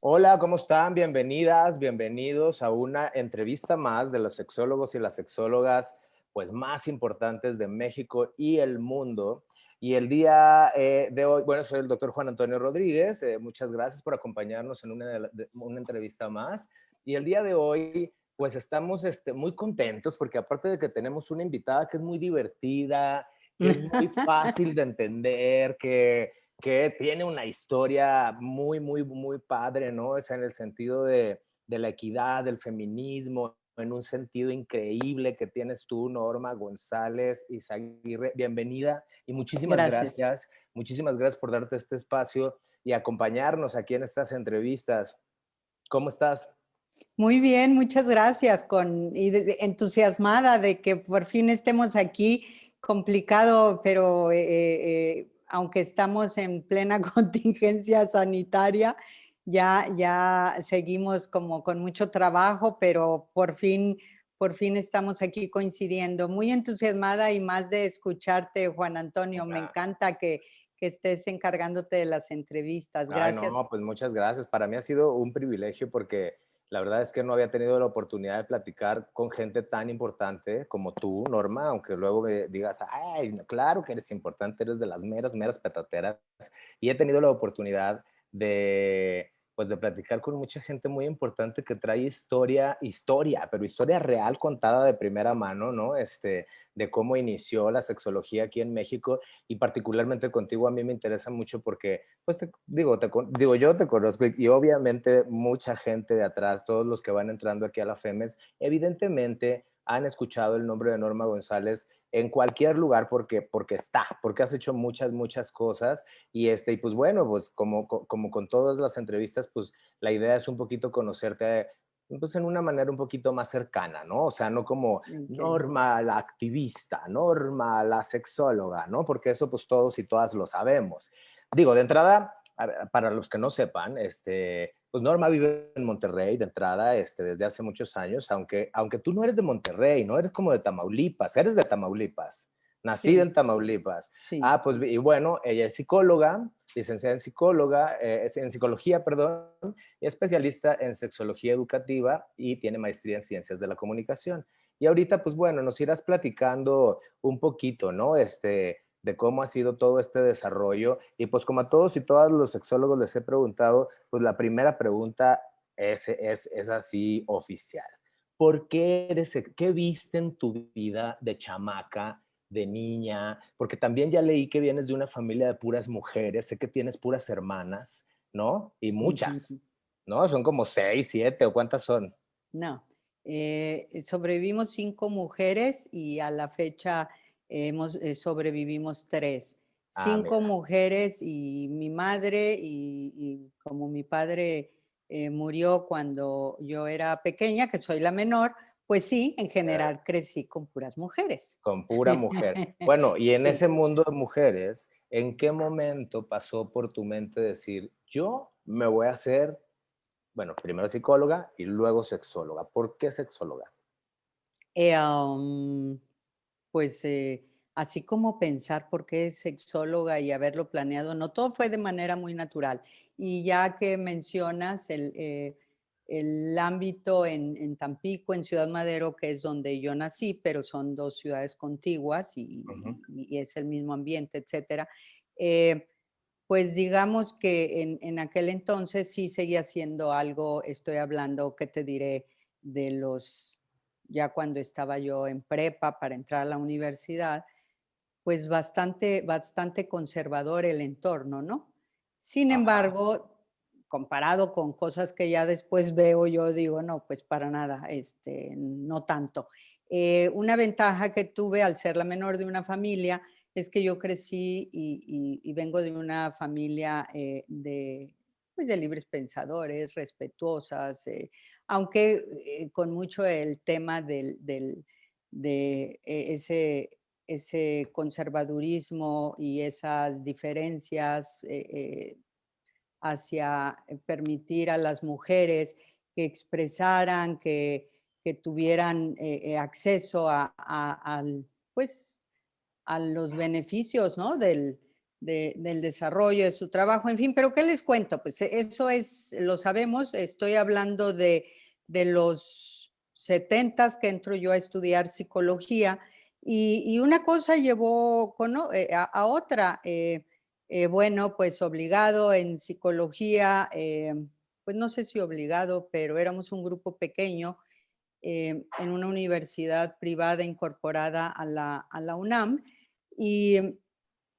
Hola, ¿cómo están? Bienvenidas, bienvenidos a una entrevista más de los sexólogos y las sexólogas pues más importantes de México y el mundo. Y el día de hoy, bueno, soy el doctor Juan Antonio Rodríguez. Muchas gracias por acompañarnos en una entrevista más. Y el día de hoy, pues estamos muy contentos porque aparte de que tenemos una invitada que es muy divertida, que es muy fácil de entender, que tiene una historia muy, muy, muy padre, ¿no? O sea, en el sentido de la equidad, del feminismo, en un sentido increíble que tienes tú, Norma González Izaguirre. Bienvenida y Gracias. muchísimas gracias por darte este espacio y acompañarnos aquí en estas entrevistas. ¿Cómo estás? Muy bien, muchas gracias. Entusiasmada de que por fin estemos aquí. Complicado, pero aunque estamos en plena contingencia sanitaria, ya seguimos como con mucho trabajo, pero por fin estamos aquí coincidiendo. Muy entusiasmada y más de escucharte, Juan Antonio. Me encanta que estés encargándote de las entrevistas. Ay, no, Gracias. pues muchas gracias. Para mí ha sido un privilegio porque la verdad es que no había tenido la oportunidad de platicar con gente tan importante como tú, Norma, aunque luego me digas, ay, no, claro que eres importante, eres de las meras, meras petateras. Y he tenido la oportunidad de, pues, de platicar con mucha gente muy importante que trae historia, pero historia real contada de primera mano, ¿no? De cómo inició la sexología aquí en México y particularmente contigo a mí me interesa mucho porque pues digo, yo te conozco y obviamente mucha gente de atrás, todos los que van entrando aquí a la FEMES, evidentemente han escuchado el nombre de Norma González en cualquier lugar porque has hecho muchas, muchas cosas y pues bueno, pues como con todas las entrevistas, pues la idea es un poquito conocerte pues en una manera un poquito más cercana, ¿no? O sea, no como Ok. Norma la activista, Norma la sexóloga, ¿no? Porque eso pues todos y todas lo sabemos. Digo, de entrada, para los que no sepan, pues Norma vive en Monterrey de entrada, desde hace muchos años, aunque tú no eres de Monterrey, no eres como de Tamaulipas, eres de Tamaulipas, nacida en Sí, Tamaulipas. sí. Ah, pues, y bueno, ella es psicóloga, licenciada en psicóloga, es en psicología, perdón, y especialista en sexología educativa y tiene maestría en ciencias de la comunicación. Y ahorita, pues bueno, nos irás platicando un poquito, ¿no? De cómo ha sido todo este desarrollo. Y pues como a todos y todas los sexólogos les he preguntado, pues la primera pregunta es así oficial. ¿Qué viste en tu vida de chamaca, de niña? Porque también ya leí que vienes de una familia de puras mujeres, sé que tienes puras hermanas, ¿no? Y muchas, Ujú. ¿no? Son como seis, siete o cuántas son. No, sobrevivimos 5 mujeres y a la fecha sobrevivimos 3. Ah, 5 mira. mujeres y mi madre, y como mi padre, murió cuando yo era pequeña, que soy la menor, pues sí, en general crecí con puras mujeres. Con pura mujer. Bueno, y en Sí. ese mundo de mujeres, ¿en qué momento pasó por tu mente decir, yo me voy a hacer, bueno, primero psicóloga y luego sexóloga? ¿Por qué sexóloga? Eh, am, pues, así como pensar por qué sexóloga y haberlo planeado, no, todo fue de manera muy natural. Y ya que mencionas el ámbito en Tampico, en Ciudad Madero, que es donde yo nací, pero son 2 ciudades contiguas Ujú. y es el mismo ambiente, etcétera. eh, pues digamos que en aquel entonces sí seguía siendo algo, estoy hablando, ¿qué te diré? De los, ya cuando estaba yo en prepa para entrar a la universidad, pues bastante conservador el entorno, ¿no? Sin Ajá. embargo, comparado con cosas que ya después veo, yo digo, no, pues para nada, no tanto. Una ventaja que tuve al ser la menor de una familia es que yo crecí y vengo de una familia pues de libres pensadores, respetuosas, aunque con mucho el tema de ese conservadurismo y esas diferencias hacia permitir a las mujeres que expresaran, que tuvieran acceso pues, a los beneficios, ¿no? del desarrollo de su trabajo, en fin, pero ¿qué les cuento? Pues eso es, lo sabemos, estoy hablando de los setentas que entro yo a estudiar psicología y una cosa llevó a otra. Bueno, pues obligado en psicología, pues no sé si obligado, pero éramos un grupo pequeño en una universidad privada incorporada a la UNAM. Y,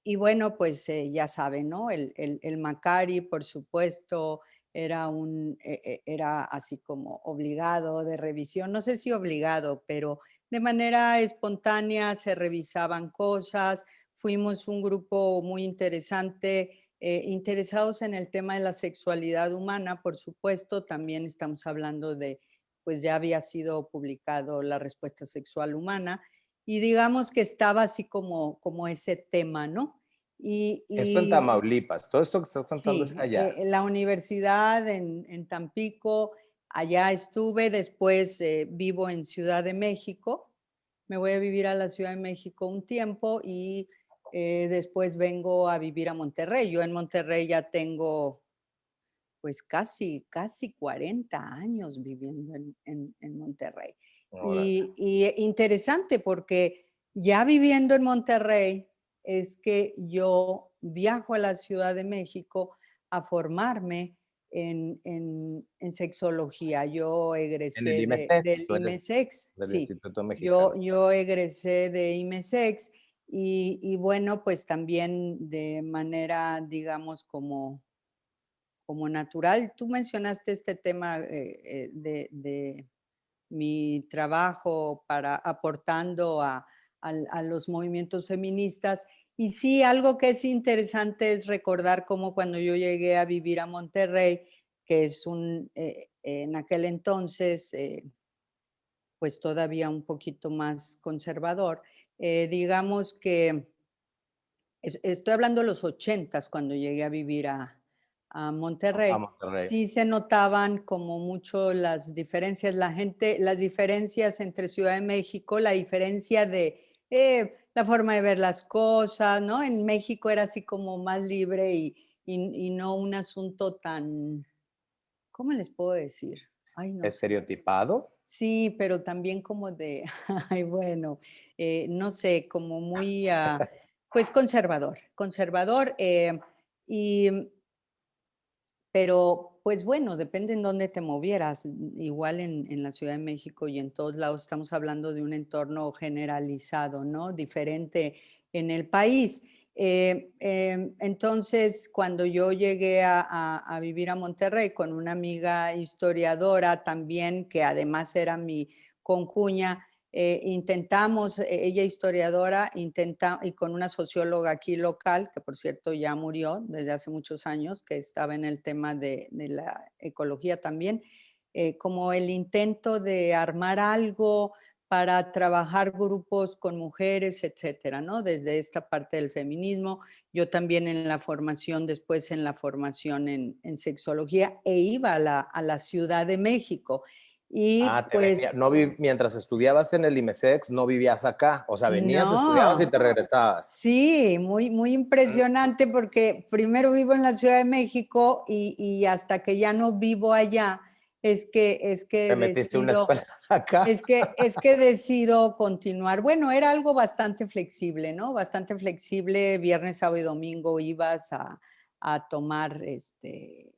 y bueno, pues ya saben, ¿no? El Macari, por supuesto, era así como obligado de revisión, no sé si obligado, pero de manera espontánea se revisaban cosas. Fuimos un grupo muy interesante, interesados en el tema de la sexualidad humana, por supuesto. También estamos hablando de, pues ya había sido publicado La Respuesta Sexual Humana y digamos que estaba así como ese tema, ¿no? Y, Esto en y Tamaulipas, todo esto que estás contando es sí, allá. en la universidad en Tampico, allá estuve, después vivo en Ciudad de México, me voy a vivir a la Ciudad de México un tiempo y después vengo a vivir a Monterrey. Yo en Monterrey ya tengo pues casi 40 años viviendo en Monterrey. Órale. Y interesante porque ya viviendo en Monterrey es que yo viajo a la Ciudad de México a formarme en sexología. Yo En el egresé IMESEX, del tú eres IMESEX, del sí, Instituto Mexicano. yo egresé de IMESEX y bueno, pues también de manera, digamos, como natural. Tú mencionaste este tema de mi trabajo para aportando a los movimientos feministas. Y sí, algo que es interesante es recordar cómo cuando yo llegué a vivir a Monterrey, que es en aquel entonces, pues todavía un poquito más conservador, digamos que estoy hablando de los ochentas cuando llegué a vivir a A Monterrey. Monterrey. Sí se notaban como mucho las diferencias, las diferencias entre Ciudad de México, la diferencia de la forma de ver las cosas, ¿no? En México era así como más libre y no un asunto tan, ¿cómo les puedo decir? Ay, no sé. ¿Estereotipado? Sí, pero también como de, ay, bueno, no sé, como muy, pues conservador, y, pero pues bueno, depende en dónde te movieras. Igual en la Ciudad de México y en todos lados estamos hablando de un entorno generalizado, ¿no? Diferente en el país. Entonces, cuando yo llegué a vivir a Monterrey con una amiga historiadora también, que además era mi concuña, intentamos, ella historiadora, y con una socióloga aquí local, que por cierto ya murió desde hace muchos años, que estaba en el tema de la ecología también, como el intento de armar algo para trabajar grupos con mujeres, etcétera, ¿no? Desde esta parte del feminismo, yo también en la formación, después en la formación en sexología, e iba a la Ciudad de México. Y Ah, te venía, pues no mientras estudiabas en el IMESEX, no vivías acá. O sea, venías, estudiabas y no, te regresabas. sí, muy Mm. impresionante porque primero vivo en la Ciudad de México y hasta que ya no vivo allá es que Te metiste a una decido, escuela acá. es que decido continuar. Bueno, era algo bastante flexible, ¿no? Bastante flexible. Viernes, sábado y domingo ibas a tomar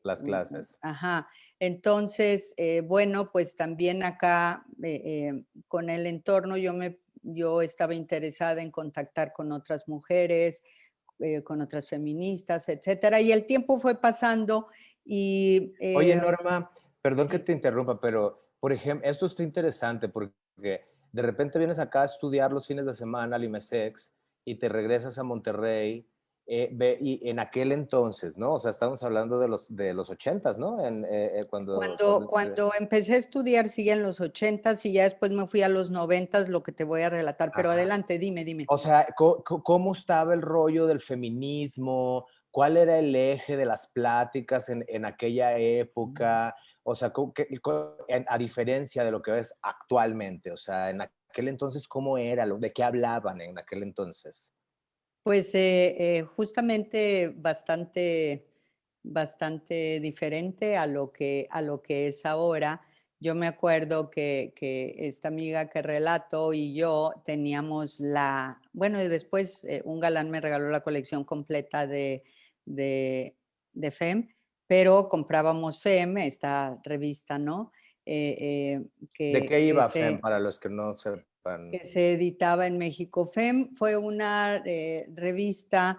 Las clases. ajá. Entonces, bueno, pues también acá con el entorno yo estaba interesada en contactar con otras mujeres, con otras feministas, etcétera. Y el tiempo fue pasando y Oye, Norma, perdón que sí. te interrumpa, pero, por ejemplo, esto está interesante porque de repente vienes acá a estudiar los fines de semana al IMESEX y te regresas a Monterrey, y en aquel entonces, ¿no? O sea, estamos hablando de los ochentas, ¿no? Cuando empecé a estudiar, sí, en los ochentas y ya después me fui a los noventas, lo que te voy a relatar, pero Ajá. adelante, dime. O sea, ¿cómo estaba el rollo del feminismo? ¿Cuál era el eje de las pláticas en aquella época? O sea, a diferencia de lo que ves actualmente, o sea, en aquel entonces, ¿cómo era? ¿De qué hablaban en aquel entonces? Pues, justamente bastante diferente a lo que es ahora. Yo me acuerdo que esta amiga que relato y yo teníamos bueno, y después, un galán me regaló la colección completa de FEM, pero comprábamos FEM, esta revista, ¿no? Eh, ¿De qué que iba FEM se para los que no sepan? que se editaba en México. FEM fue una revista,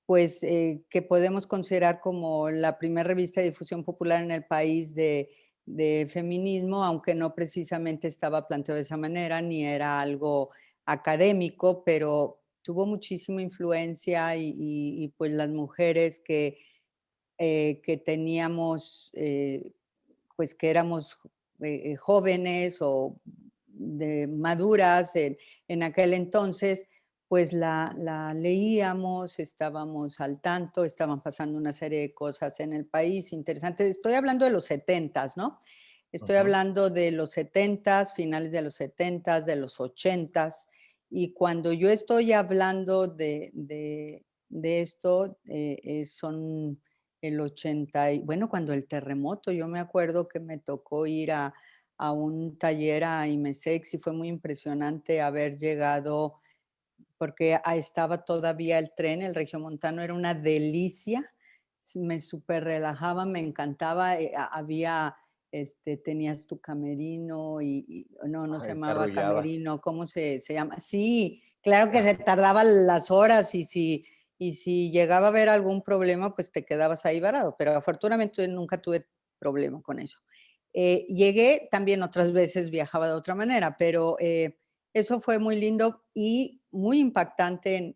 pues, que podemos considerar como la primera revista de difusión popular en el país de feminismo, aunque no precisamente estaba planteado de esa manera, ni era algo académico, pero tuvo muchísima influencia y, pues las mujeres que teníamos, pues que éramos jóvenes o maduras en aquel entonces, pues la leíamos, estábamos al tanto, estaban pasando una serie de cosas en el país interesantes. Estoy hablando de los setentas, ¿no? Estoy Ujú. hablando de los setentas, finales de los setentas, de los ochentas. Y cuando yo estoy hablando de esto, son el 80 y bueno, cuando el terremoto, yo me acuerdo que me tocó ir a un taller a IMESEX y fue muy impresionante haber llegado, porque estaba todavía el tren, el regiomontano era una delicia, me súper relajaba, me encantaba, había, tenías tu camerino no, no se Ay, te llamaba arrullabas. camerino, ¿cómo se llama? Sí, claro que se tardaban las horas y si llegaba a haber algún problema, pues te quedabas ahí varado, pero afortunadamente nunca tuve problema con eso. Llegué, también otras veces viajaba de otra manera, pero eso fue muy lindo y muy impactante.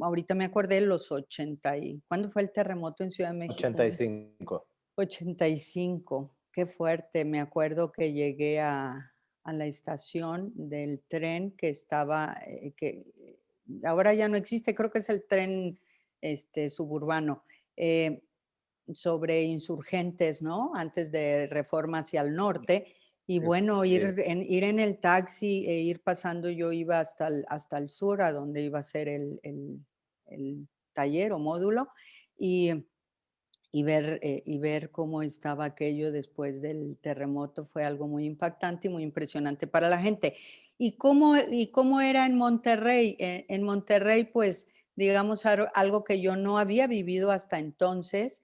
Ahorita me acordé los 80 y ¿cuándo fue el terremoto en Ciudad de México? 85. 85, qué fuerte. Me acuerdo que llegué a la estación del tren que estaba, que ahora ya no existe, creo que es el tren suburbano, eh, sobre Insurgentes, ¿no? Antes de Reforma hacia el norte. Y bueno, Sí. ir en el taxi e ir pasando, yo iba hasta el sur, a donde iba a ser el taller o módulo, y, y ver cómo estaba aquello después del terremoto fue algo muy impactante y muy impresionante para la gente. Y cómo era en Monterrey? En Monterrey, pues, digamos, algo que yo no había vivido hasta entonces.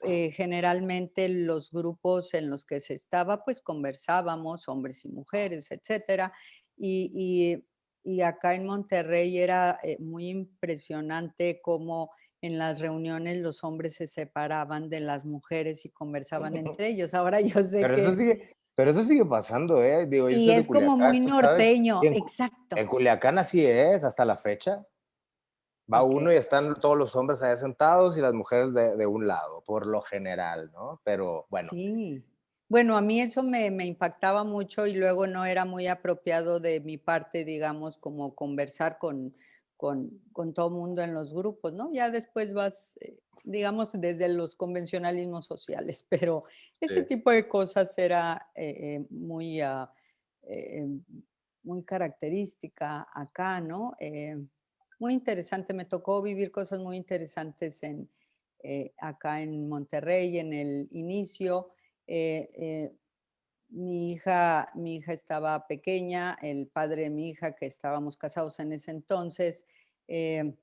Generalmente los grupos en los que se estaba, pues conversábamos, hombres y mujeres, etcétera. Y, y acá en Monterrey era muy impresionante cómo en las reuniones los hombres se separaban de las mujeres y conversaban entre ellos. Ahora yo sé que... Pero eso sigue pasando, ¿eh? Digo, yo Y soy de es como muy Culiacán, tú sabes, y norteño, exacto. En Culiacán así es, hasta la fecha. Va Ok. uno y están todos los hombres allá sentados y las mujeres de un lado, por lo general, ¿no? Pero bueno, Sí. Bueno, a mí eso me impactaba mucho y luego no era muy apropiado de mi parte, digamos, como conversar con todo mundo en los grupos, ¿no? Ya después vas, digamos, desde los convencionalismos sociales, pero ese sí. tipo de cosas era eh, muy característica acá, ¿no? Muy interesante, me tocó vivir cosas muy interesantes acá en Monterrey en el inicio. eh, eh, mi hija estaba pequeña, el padre de mi hija, que estábamos casados en ese entonces, eh,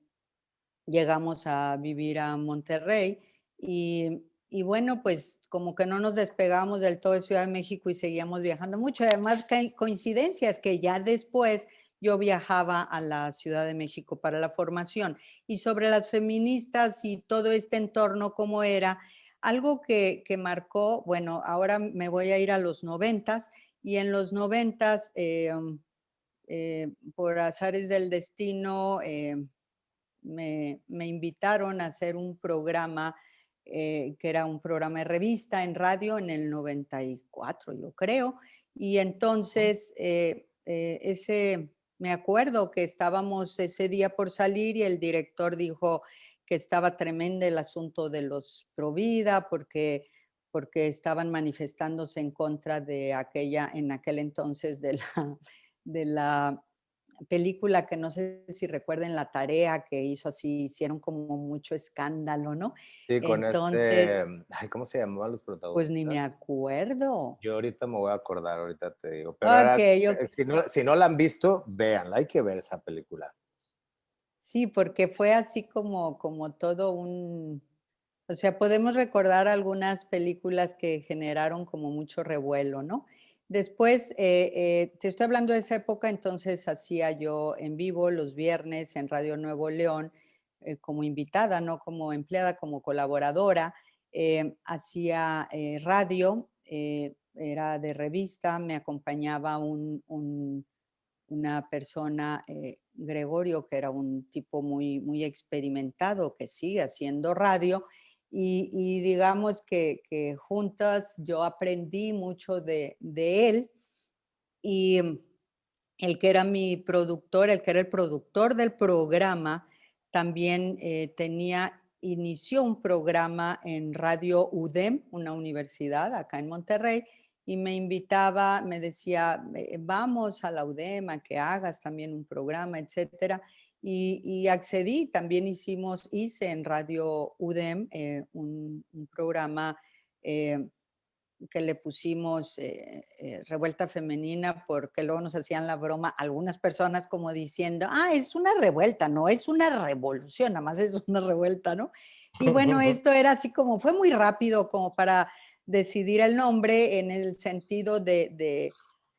llegamos a vivir a Monterrey y bueno, pues como que no nos despegamos del todo de Ciudad de México y seguíamos viajando mucho. Además, coincidencias que ya después yo viajaba a la Ciudad de México para la formación. Y sobre las feministas y todo este entorno, cómo era, algo que marcó, bueno, ahora me voy a ir a los noventas y en los noventas, por azares del destino, me invitaron a hacer un programa, que era un programa de revista en radio en el 94, yo creo. Y entonces, me acuerdo que estábamos ese día por salir y el director dijo que estaba tremendo el asunto de los Provida porque estaban manifestándose en contra de en aquel entonces, de la película que no sé si recuerden La Tarea, que hicieron como mucho escándalo, ¿no? Sí, con Entonces, ay, ¿cómo se llamaban los pues ni me protagonistas? acuerdo. Yo ahorita me voy a acordar, ahorita te digo, pero era, Okey, okey. si no la han visto, véanla, hay que ver esa película. Sí, porque fue así como todo o sea, podemos recordar algunas películas que generaron como mucho revuelo, ¿no? Después, te estoy hablando de esa época, entonces hacía yo en vivo los viernes en Radio Nuevo León, como invitada, no como empleada, como colaboradora. Hacía, radio, era de revista, me acompañaba una persona, Gregorio, que era un tipo muy experimentado, que sigue haciendo radio, y digamos que juntas yo aprendí mucho de él, y el que era mi productor, el que era el productor del programa, también inició un programa en Radio UDEM, una universidad acá en Monterrey, y me invitaba, me decía, vamos a la UDEM a que hagas también un programa, etcétera. Y accedí, también hice en Radio UDEM un programa eh, que le pusimos revuelta femenina, porque luego nos hacían la broma algunas personas como diciendo, es una revuelta, no es una revolución, nada más es una revuelta, ¿no? Y bueno, esto era así como, fue muy rápido como para decidir el nombre en el sentido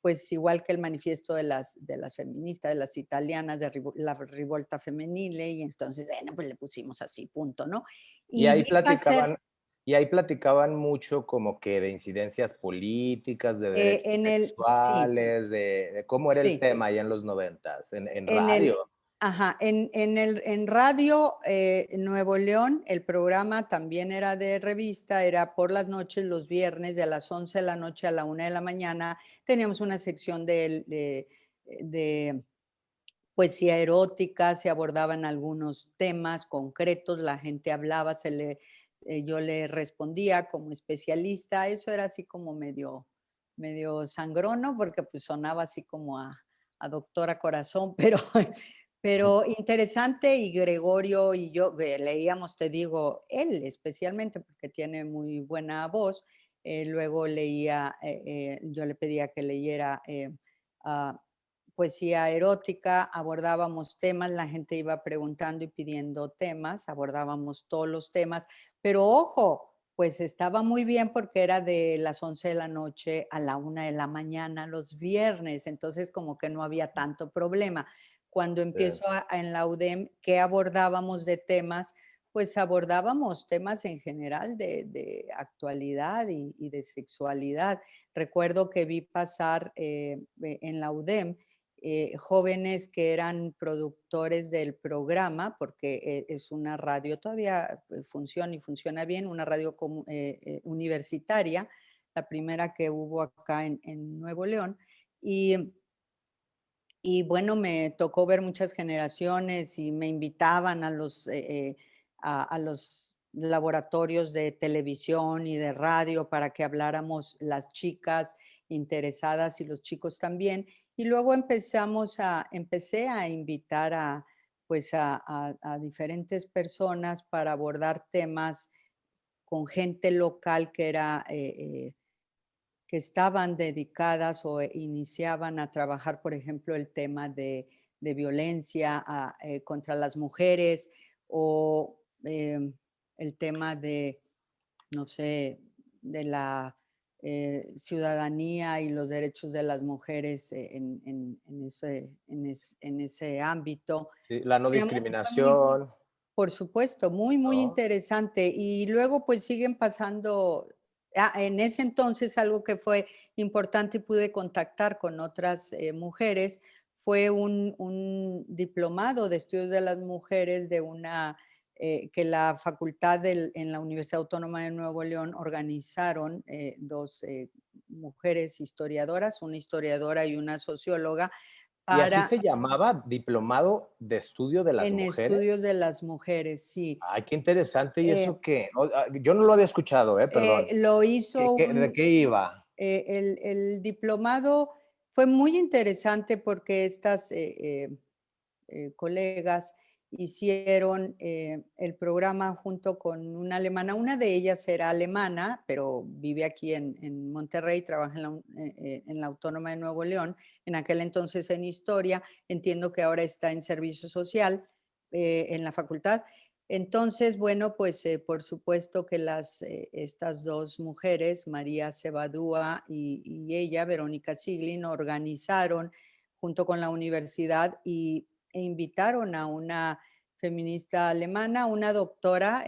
pues igual que el manifiesto de las feministas, de las italianas, la revuelta femenil, y entonces, bueno, pues le pusimos así, punto, ¿no? Y Y ahí vi pasar platicaban y ahí platicaban mucho como que de incidencias políticas, de derechos sí, sexuales, de cómo era el sí. tema allá en los noventas, en En el radio. ajá, en Radio, Nuevo León, el programa también era de revista, era por las noches, los viernes, de las 11 de la noche a la 1 de la mañana. Teníamos una sección de poesía erótica, se abordaban algunos temas concretos, la gente hablaba, yo le respondía como especialista. Eso era así como medio sangrón, ¿no? Porque, pues, sonaba así como a doctora corazón, pero interesante. Y Gregorio y yo, leíamos, te digo, él especialmente, porque tiene muy buena voz. Luego leía, yo le pedía que leyera, ah, poesía erótica, abordábamos temas, la gente iba preguntando y pidiendo temas, abordábamos todos los temas, pero ojo, pues estaba muy bien porque era de las 11 de la noche a la 1 de la mañana los viernes, entonces como que no había tanto problema. Cuando Sí, empiezo en la UDEM, ¿qué abordábamos de temas? Pues abordábamos temas en general de actualidad y de sexualidad. Recuerdo que vi pasar en la UDEM jóvenes que eran productores del programa, porque es una radio, todavía funciona y funciona bien, una radio universitaria, la primera que hubo acá en Nuevo León. Y, y bueno, me tocó ver muchas generaciones y me invitaban a los laboratorios de televisión y de radio para que habláramos las chicas interesadas y los chicos también. Y luego empecé a invitar pues a diferentes personas para abordar temas con gente local que estaban dedicadas o iniciaban a trabajar, por ejemplo, el tema de violencia contra las mujeres, o el tema de, no sé, de la ciudadanía y los derechos de las mujeres en ese ámbito. sí, la no Fue muy, discriminación. por supuesto, muy ¿No? interesante. Y luego, pues, siguen pasando en ese entonces, algo que fue importante y pude contactar con otras, mujeres, fue un diplomado de estudios de las mujeres que la facultad en la Universidad Autónoma de Nuevo León organizaron, 2, mujeres historiadoras, una historiadora y una socióloga, ¿Y así para se llamaba? ¿Diplomado de estudio de las en mujeres? estudios de las mujeres, sí. Ay, qué interesante, ¿y Eh, eso qué? Yo no lo había escuchado, perdón. lo hizo ¿De qué iba? el diplomado, fue muy interesante porque estas colegas hicieron el programa junto con una alemana. Una de ellas era alemana, pero vive aquí en Monterrey, trabaja en la Autónoma de Nuevo León, en aquel entonces en historia, entiendo que ahora está en servicio social en la facultad. Entonces, bueno, pues por supuesto que estas dos mujeres, María Cebadúa y ella, Verónica Siglin, organizaron junto con la universidad e invitaron a una feminista alemana, una doctora,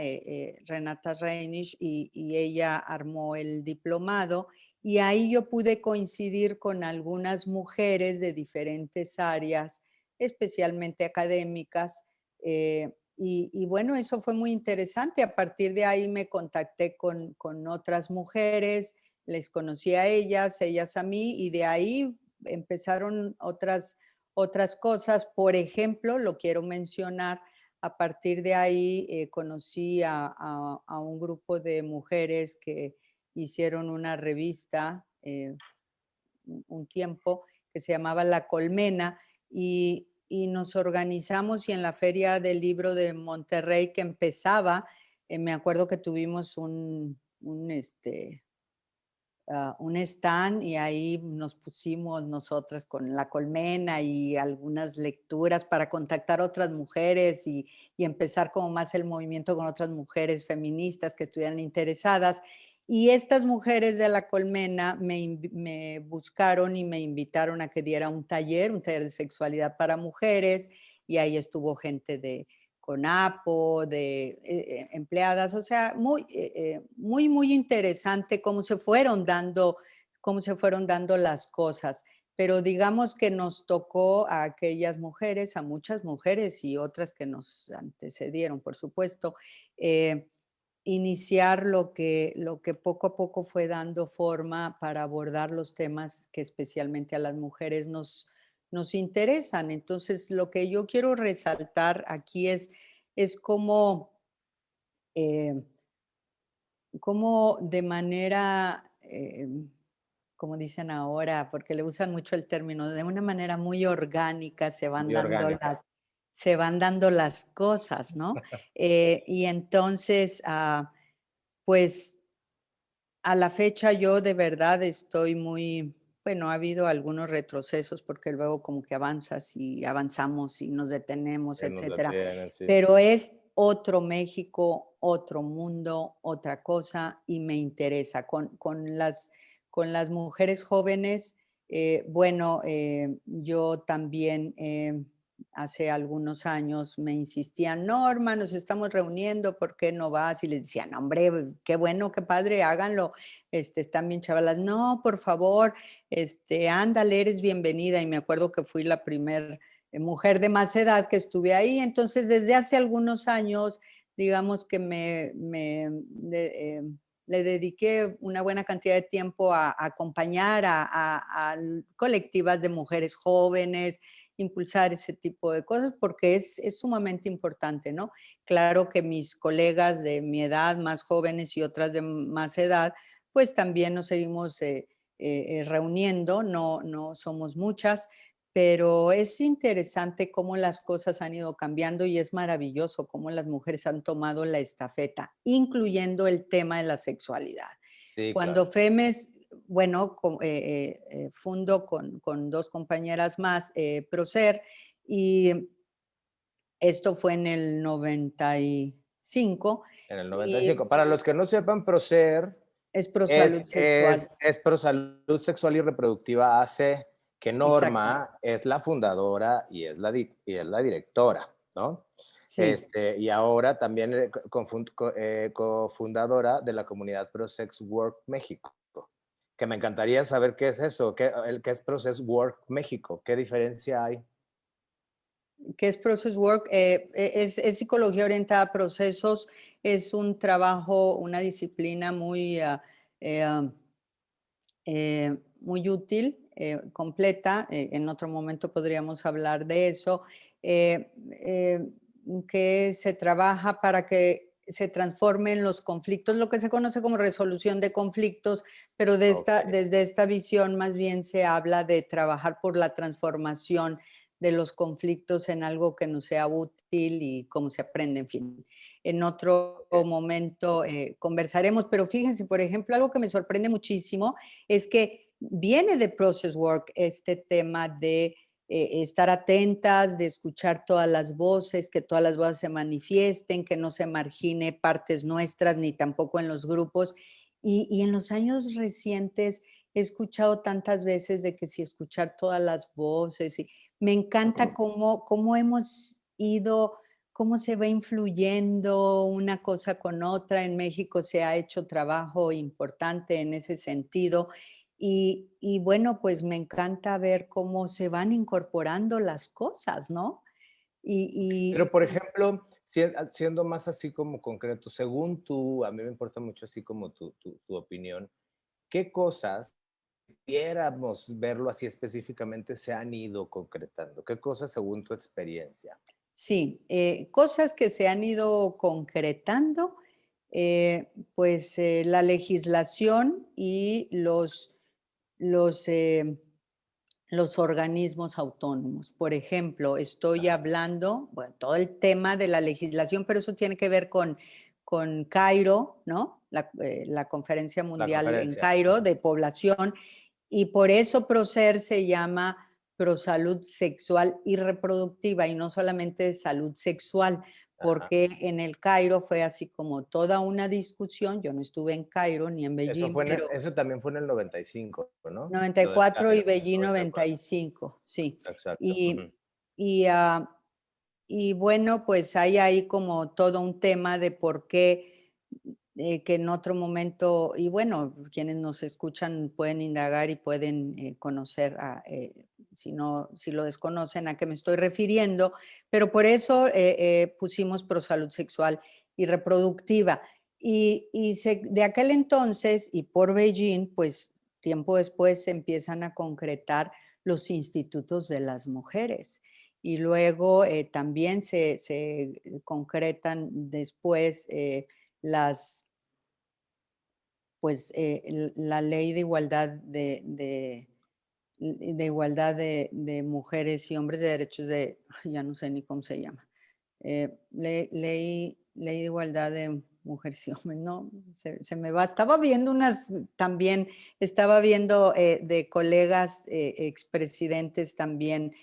Renata Reinisch, y ella armó el diplomado. Y ahí yo pude coincidir con algunas mujeres de diferentes áreas, especialmente académicas. Y bueno, eso fue muy interesante. A partir de ahí me contacté con otras mujeres, les conocí a ellas a mí, y de ahí empezaron otras cosas. Por ejemplo, lo quiero mencionar, a partir de ahí conocí a un grupo de mujeres que hicieron una revista un tiempo que se llamaba La Colmena y nos organizamos y en la Feria del Libro de Monterrey que empezaba, me acuerdo que tuvimos un stand y ahí nos pusimos nosotras con La Colmena y algunas lecturas para contactar a otras mujeres y empezar como más el movimiento con otras mujeres feministas que estuvieran interesadas. Y estas mujeres de La Colmena me buscaron y me invitaron a que diera un taller de sexualidad para mujeres, y ahí estuvo gente de CONAPO, de empleadas, o sea, muy interesante cómo se fueron dando las cosas. Pero digamos que nos tocó a aquellas mujeres, a muchas mujeres y otras que nos antecedieron, por supuesto, eh, iniciar lo que poco a poco fue dando forma para abordar los temas que especialmente a las mujeres nos interesan. Entonces, lo que yo quiero resaltar aquí es eh, cómo de manera, como dicen ahora, porque le usan mucho el término, de una manera muy orgánica Muy orgánica. se van dando las cosas, ¿no? Y entonces, pues a la fecha yo de verdad estoy bueno, ha habido algunos retrocesos porque luego como que avanzas y avanzamos y nos detenemos, Que nos etcétera, detienen, sí. pero es otro México, otro mundo, otra cosa y me interesa. Con las mujeres jóvenes, bueno, yo también hace algunos años me insistían, Norma, nos estamos reuniendo, ¿por qué no vas? Y les decía, no, hombre, qué bueno, qué padre, háganlo, están bien chavalas, no, por favor, ándale, eres bienvenida. Y me acuerdo que fui la primer mujer de más edad que estuve ahí, entonces desde hace algunos años, digamos que le dediqué una buena cantidad de tiempo a acompañar a colectivas de mujeres jóvenes, impulsar ese tipo de cosas, porque es sumamente importante, ¿no? Claro que mis colegas de mi edad, más jóvenes y otras de más edad, pues también nos seguimos reuniendo, no somos muchas, pero es interesante cómo las cosas han ido cambiando y es maravilloso cómo las mujeres han tomado la estafeta, incluyendo el tema de la sexualidad. Sí, Cuando claro. FEMES, bueno, fundo con dos compañeras más Procer, y esto fue en el 95 En el y 95. Para los que no sepan, PROSER es Prosalud Sexual. es Pro Salud Sexual y Reproductiva AC, que Exacto, Norma es la fundadora y es la directora, ¿no? sí. Y ahora también cofundadora de la comunidad ProSex Work México, que me encantaría saber qué es eso, qué es ProSex Work México, qué diferencia hay. ¿Qué es Process Work? Es psicología orientada a procesos, es un trabajo, una disciplina eh, muy útil, completa. En otro momento podríamos hablar de eso, eh, eh, que se trabaja para que se transformen los conflictos, lo que se conoce como resolución de conflictos, pero de Ok. desde esta visión más bien se habla de trabajar por la transformación de los conflictos en algo que nos sea útil y cómo se aprende, en fin. En otro Ok. momento conversaremos, pero fíjense, por ejemplo, algo que me sorprende muchísimo es que viene de Process Work este tema de estar atentas, de escuchar todas las voces, que todas las voces se manifiesten, que no se margine partes nuestras ni tampoco en los grupos. Y en los años recientes he escuchado tantas veces de que si escuchar todas las voces, y me encanta cómo hemos ido, cómo se va influyendo una cosa con otra. En México se ha hecho trabajo importante en ese sentido y bueno, pues me encanta ver cómo se van incorporando las cosas, ¿no? Y Pero, por ejemplo, siendo más así como concreto, según tú, a mí me importa mucho así como tu opinión, ¿qué cosas, pudiéramos verlo así específicamente, se han ido concretando? ¿Qué cosas según tu experiencia? sí, cosas que se han ido concretando, pues la legislación y los, eh, los organismos autónomos. Por ejemplo, estoy Ajá, hablando, bueno, todo el tema de la legislación, pero eso tiene que ver con Cairo, ¿no? La conferencia la mundial en conferencia. Cairo Ujú. de población, y por eso ProSer se llama Prosalud Sexual y Reproductiva, y no solamente de salud sexual, Ajá. porque en el Cairo fue así como toda una discusión. Yo no estuve en Cairo ni en Eso Beijing, fue pero eso también fue en el 95, ¿no? noventa y Lo del cuatro y Cairo, Beijing noventa 94. y cinco, sí. Exacto. Y, Ujú. y, ah, y bueno, pues hay ahí como todo un tema de por qué, que en otro momento, y bueno, quienes nos escuchan pueden indagar y pueden conocer, si no, si lo desconocen, a qué me estoy refiriendo, pero por eso pusimos Prosalud Sexual y Reproductiva. De aquel entonces y por Beijing, pues tiempo después se empiezan a concretar los institutos de las mujeres y luego también se concretan después las, pues, la ley de igualdad de igualdad de mujeres y hombres, de derechos de, ay, ya no sé ni cómo se llama, ley de igualdad de mujeres y hombres, no, se me va. Estaba viendo unas también, estaba viendo de colegas expresidentes también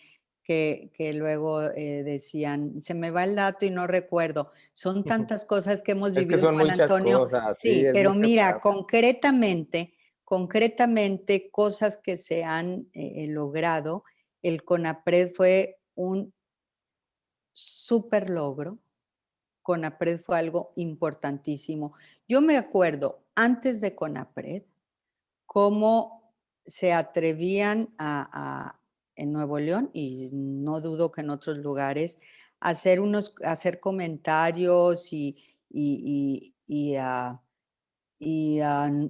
que luego decían, se me va el dato y no recuerdo. Son tantas cosas que hemos Es que vivido, son Juan muchas Antonio. cosas, sí, Sí, es pero mucho mira, trabajo. concretamente cosas que se han logrado. El CONAPRED fue un súper logro. CONAPRED fue algo importantísimo. Yo me acuerdo antes de CONAPRED cómo se atrevían en Nuevo León, y no dudo que en otros lugares, a hacer comentarios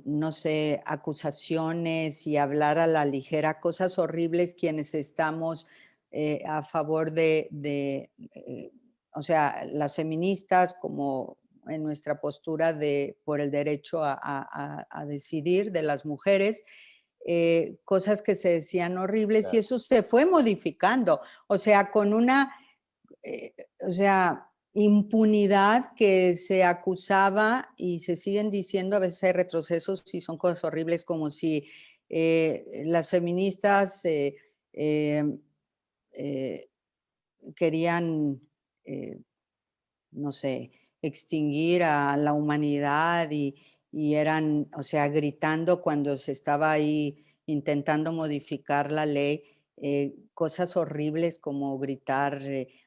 no sé, acusaciones y hablar a la ligera, cosas horribles quienes estamos a favor o sea, las feministas como en nuestra postura por el derecho a decidir de las mujeres, cosas que se decían horribles y Claro. eso se fue modificando, o sea, con una eh, o sea, impunidad que se acusaba y se siguen diciendo, a veces hay retrocesos y son cosas horribles como si las feministas em, eh, querían, eh, no sé, extinguir a la humanidad y eran, o sea, gritando cuando se estaba ahí intentando modificar la ley, cosas horribles como gritar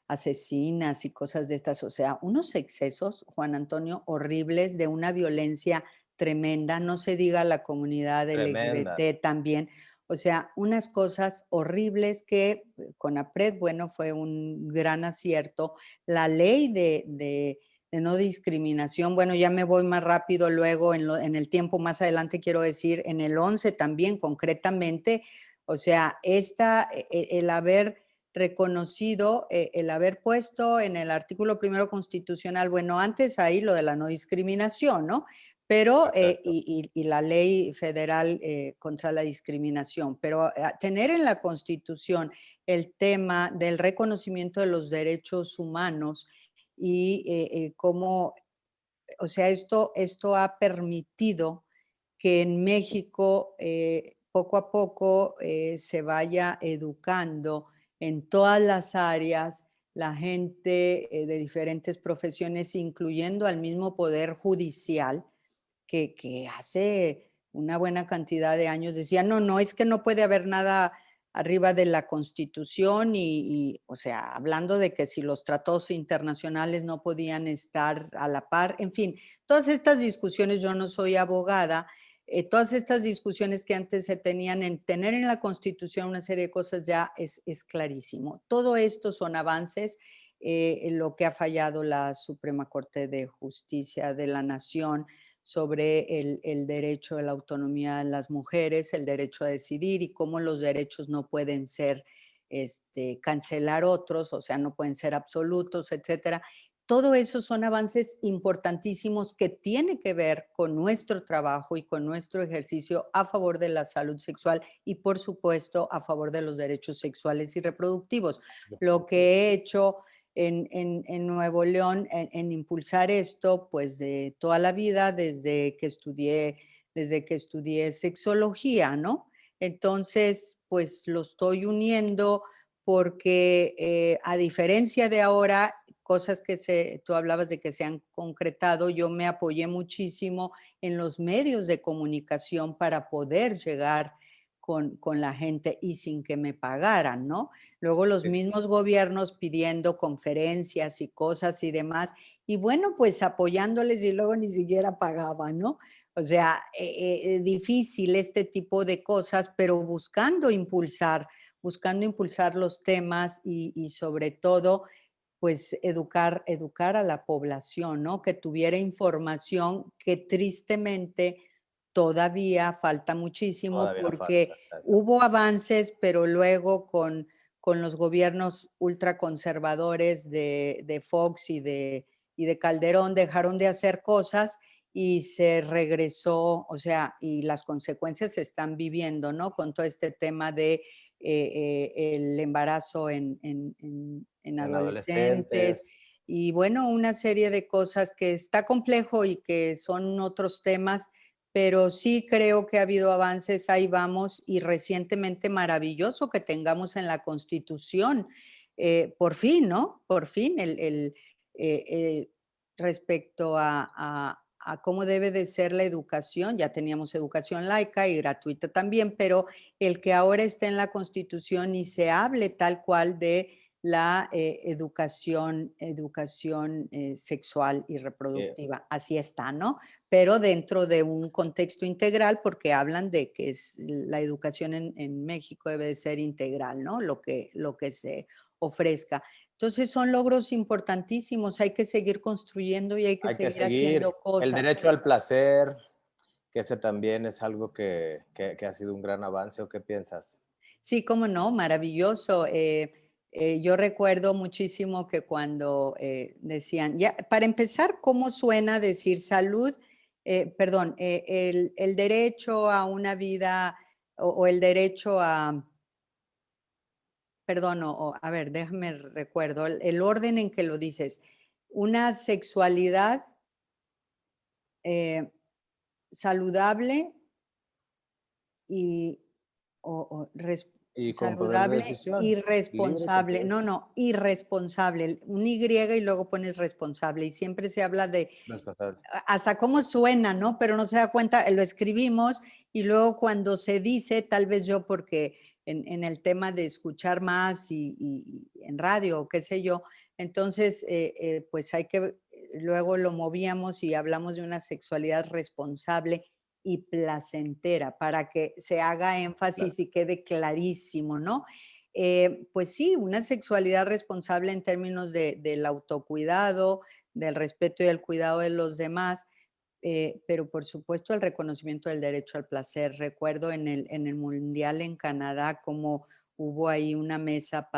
asesinas y cosas de estas, o sea, unos excesos, Juan Antonio, horribles de una violencia tremenda, no se diga la comunidad Tremenda. LGBT también, o sea, unas cosas horribles que con APRED, bueno, fue un gran acierto. La ley de no discriminación, bueno, ya me voy más rápido luego en el tiempo más adelante, quiero decir, en el 11 también concretamente, o sea, el haber reconocido el haber puesto en el artículo primero constitucional, bueno, antes ahí lo de la no discriminación, ¿no? Pero, Exacto. y la ley federal contra la discriminación, pero tener en la Constitución el tema del reconocimiento de los derechos humanos y cómo, o sea, esto ha permitido que en México poco a poco se vaya educando en todas las áreas la gente de diferentes profesiones, incluyendo al mismo poder judicial, que hace una buena cantidad de años decía, no, no, es que no puede haber nada arriba de la Constitución o sea, hablando de que si los tratados internacionales no podían estar a la par, en fin, todas estas discusiones, yo no soy abogada, todas estas discusiones que antes se tenían en tener en la Constitución una serie de cosas ya es clarísimo. Todo esto son avances, en lo que ha fallado la Suprema Corte de Justicia de la Nación sobre el derecho a la autonomía de las mujeres, el derecho a decidir y cómo los derechos no pueden ser, cancelar otros, o sea, no pueden ser absolutos, etcétera. Todo eso son avances importantísimos que tiene que ver con nuestro trabajo y con nuestro ejercicio a favor de la salud sexual y, por supuesto, a favor de los derechos sexuales y reproductivos. Lo Definitivo. que he hecho en Nuevo León en impulsar esto, pues de toda la vida, desde que estudié sexología, ¿no? Entonces, pues lo estoy uniendo porque a diferencia de ahora, cosas que tú hablabas de que se han concretado, yo me apoyé muchísimo en los medios de comunicación para poder llegar con la gente y sin que me pagaran, ¿no? Luego los Sí. mismos gobiernos pidiendo conferencias y cosas y demás, y bueno, pues apoyándoles y luego ni siquiera pagaban, ¿no? O sea, difícil este tipo de cosas, pero buscando impulsar los temas y sobre todo, pues educar a la población, ¿no? Que tuviera información que tristemente todavía falta muchísimo Todavía porque falta. Exacto. hubo avances, pero luego con los gobiernos ultraconservadores de Fox y de Calderón dejaron de hacer cosas y se regresó, o sea, y las consecuencias se están viviendo, ¿no? Con todo este tema de el embarazo en En adolescentes adolescentes. y bueno, una serie de cosas que está complejo y que son otros temas, pero sí creo que ha habido avances, ahí vamos, y recientemente maravilloso que tengamos en la Constitución, por fin, ¿no? Por fin, eh, eh, respecto a cómo debe de ser la educación, ya teníamos educación laica y gratuita también, pero el que ahora esté en la Constitución y se hable tal cual de la educación sexual y eh, reproductiva. Así está, ¿no? Pero dentro de un contexto integral, porque hablan de que la educación en México debe de ser integral, ¿no? Lo que se ofrezca. Entonces son logros importantísimos, hay que seguir construyendo y hay que Hay que seguir seguir. haciendo El cosas. derecho al placer, que ese también es algo que ha sido un gran avance, ¿o qué piensas? Sí, cómo no, maravilloso. Yo recuerdo muchísimo que cuando decían, ya, para empezar, ¿cómo suena decir salud? Perdón, el derecho a una vida o el derecho a, perdón, a ver, déjame recuerdo, el orden en que lo dices, una sexualidad eh, saludable y Y con poder de saludable y decisión, libre y con responsable. poder No, no, irresponsable. Un Y y luego pones responsable. Y siempre se habla de responsable. hasta cómo suena, ¿no? Pero no se da cuenta, lo escribimos y luego cuando se dice, tal vez yo porque en el tema de escuchar más y en radio o qué sé yo, entonces pues hay que, luego lo movíamos y hablamos de una sexualidad responsable y placentera para que se haga Claro. énfasis y quede clarísimo, ¿no? Pues sí, una sexualidad responsable en términos del autocuidado, del respeto y el cuidado de los demás, pero por supuesto el reconocimiento del derecho al placer. Recuerdo en el Mundial en Canadá cómo hubo ahí una mesa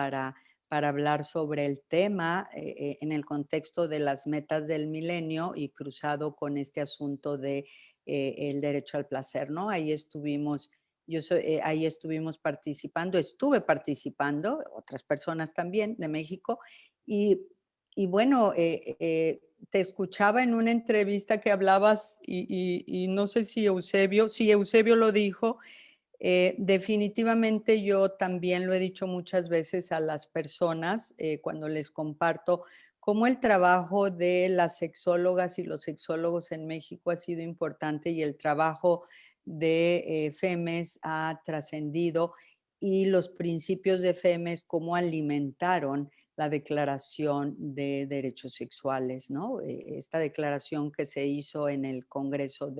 para hablar sobre el tema en el contexto de las metas del milenio y cruzado con este asunto de el derecho al placer, ¿no? Ahí estuvimos, ahí estuvimos participando, estuve participando, otras personas también de México, y, y bueno, te escuchaba en una entrevista que hablabas y no sé si Eusebio lo dijo. Definitivamente yo también lo he dicho muchas veces a las personas cuando les comparto cómo el trabajo de las sexólogas y los sexólogos en México ha sido importante y el trabajo de FEMES ha trascendido y los principios de FEMES cómo alimentaron la Declaración de Derechos Sexuales, ¿no? Esta declaración que se hizo en el Congreso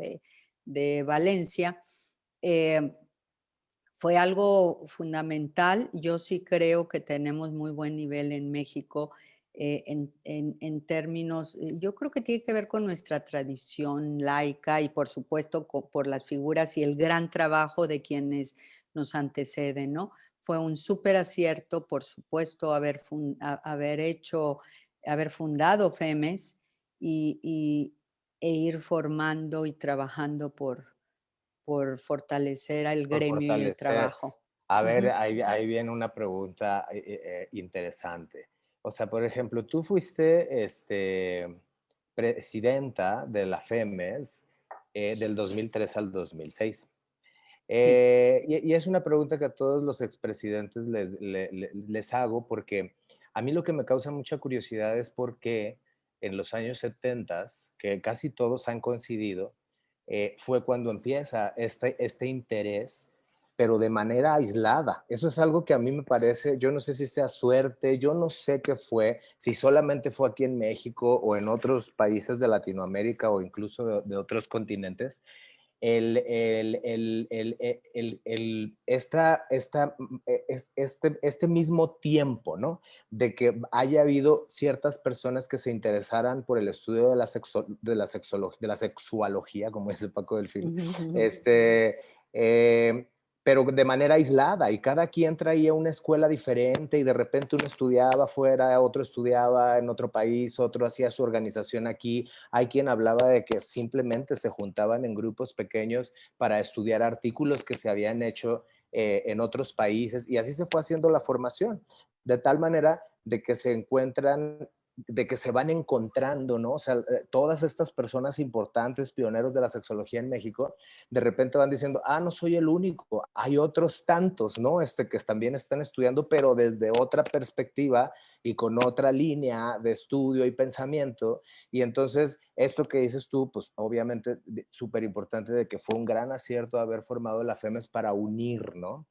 de Valencia. eh, Fue algo fundamental. Yo sí creo que tenemos muy buen nivel en México en términos, yo creo que tiene que ver con nuestra tradición laica y por supuesto por las figuras y el gran trabajo de quienes nos anteceden, ¿no? Fue un súper acierto, por supuesto, haber fundado FEMES e ir formando y trabajando por fortalecer al Por gremio y el fortalecer. trabajo. A ver, Ujú. ahí viene una pregunta interesante. O sea, por ejemplo, tú fuiste presidenta de la FEMES del 2003 al 2006. Sí, Y es una pregunta que a todos los expresidentes les hago porque a mí lo que me causa mucha curiosidad es por qué en los años 70, que casi todos han coincidido, fue cuando empieza este interés, pero de manera aislada. Eso es algo que a mí me parece, yo no sé si sea suerte, yo no sé qué fue, si solamente fue aquí en México o en otros países de Latinoamérica o incluso de otros continentes, este mismo tiempo, ¿no? De que haya habido ciertas personas que se interesaran por el estudio de la sexualogía, como dice Paco Delfín, ujú, ujú. este, eh, pero de manera aislada, y cada quien traía una escuela diferente y de repente uno estudiaba afuera, otro estudiaba en otro país, otro hacía su organización aquí. Hay quien hablaba de que simplemente se juntaban en grupos pequeños para estudiar artículos que se habían hecho en otros países y así se fue haciendo la formación, de tal manera de que se encuentran, de que se van encontrando, ¿no? O sea, todas estas personas importantes, pioneros de la sexología en México, de repente van diciendo, ah, no soy el único, hay otros tantos, ¿no? Que también están estudiando, pero desde otra perspectiva y con otra línea de estudio y pensamiento. Y entonces, esto que dices tú, pues obviamente súper importante de que fue un gran acierto haber formado la FEMES para unir, ¿no?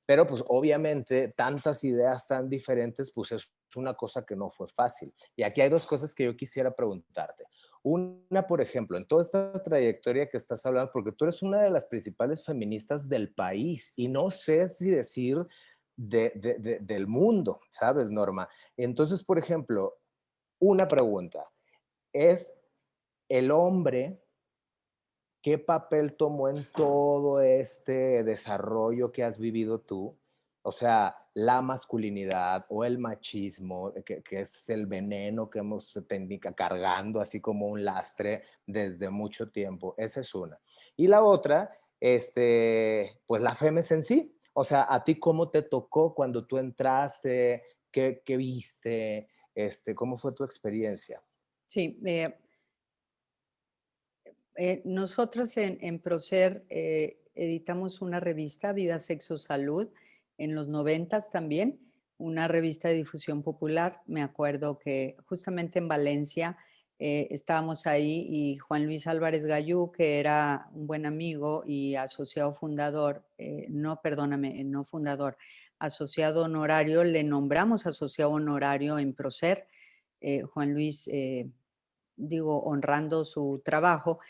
Pero pues obviamente tantas ideas tan diferentes, pues es una cosa que no fue fácil. Y aquí hay dos cosas que yo quisiera preguntarte. Una, por ejemplo, en toda esta trayectoria que estás hablando, porque tú eres una de las principales feministas del país y no sé si decir del mundo, ¿sabes, Norma? Entonces, por ejemplo, una pregunta, ¿es el hombre qué papel tomó en todo este desarrollo que has vivido tú? O sea, la masculinidad o el machismo, que es el veneno que hemos tenido cargando así como un lastre desde mucho tiempo. Esa es una. Y la otra, pues la FEMES en sí. O sea, ¿a ti cómo te tocó cuando tú entraste? ¿Qué viste? ¿Cómo fue tu experiencia? Sí, nosotros en Procer editamos una revista, Vida, Sexo, Salud, en los noventas también, una revista de difusión popular. Me acuerdo que justamente en Valencia estábamos ahí y Juan Luis Álvarez Gallú, que era un buen amigo y asociado fundador, no, perdóname, no fundador, asociado honorario, le nombramos asociado honorario en Procer. Juan Luis, digo, honrando su trabajo.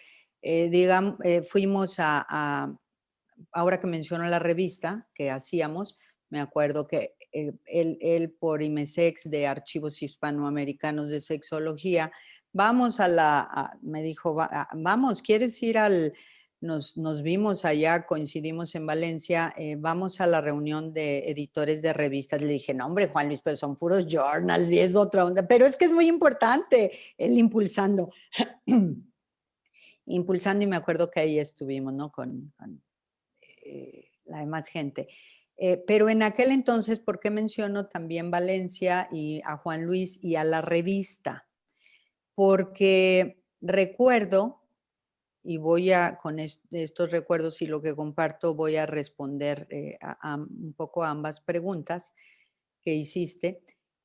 Fuimos ahora que menciono la revista que hacíamos, me acuerdo que él por IMESEX de Archivos Hispanoamericanos de Sexología, me dijo, vamos, ¿quieres ir nos vimos allá, coincidimos en Valencia, vamos a la reunión de editores de revistas. Le dije, no, hombre, Juan Luis, pero son puros journals y es otra onda. Pero es que es muy importante el impulsando. Impulsando, y me acuerdo que ahí estuvimos, ¿no? Con la demás gente. Pero en aquel entonces, ¿por qué menciono también Valencia y a Juan Luis y a la revista? Porque recuerdo, y voy a, con estos recuerdos y lo que comparto, voy a responder un poco a ambas preguntas que hiciste.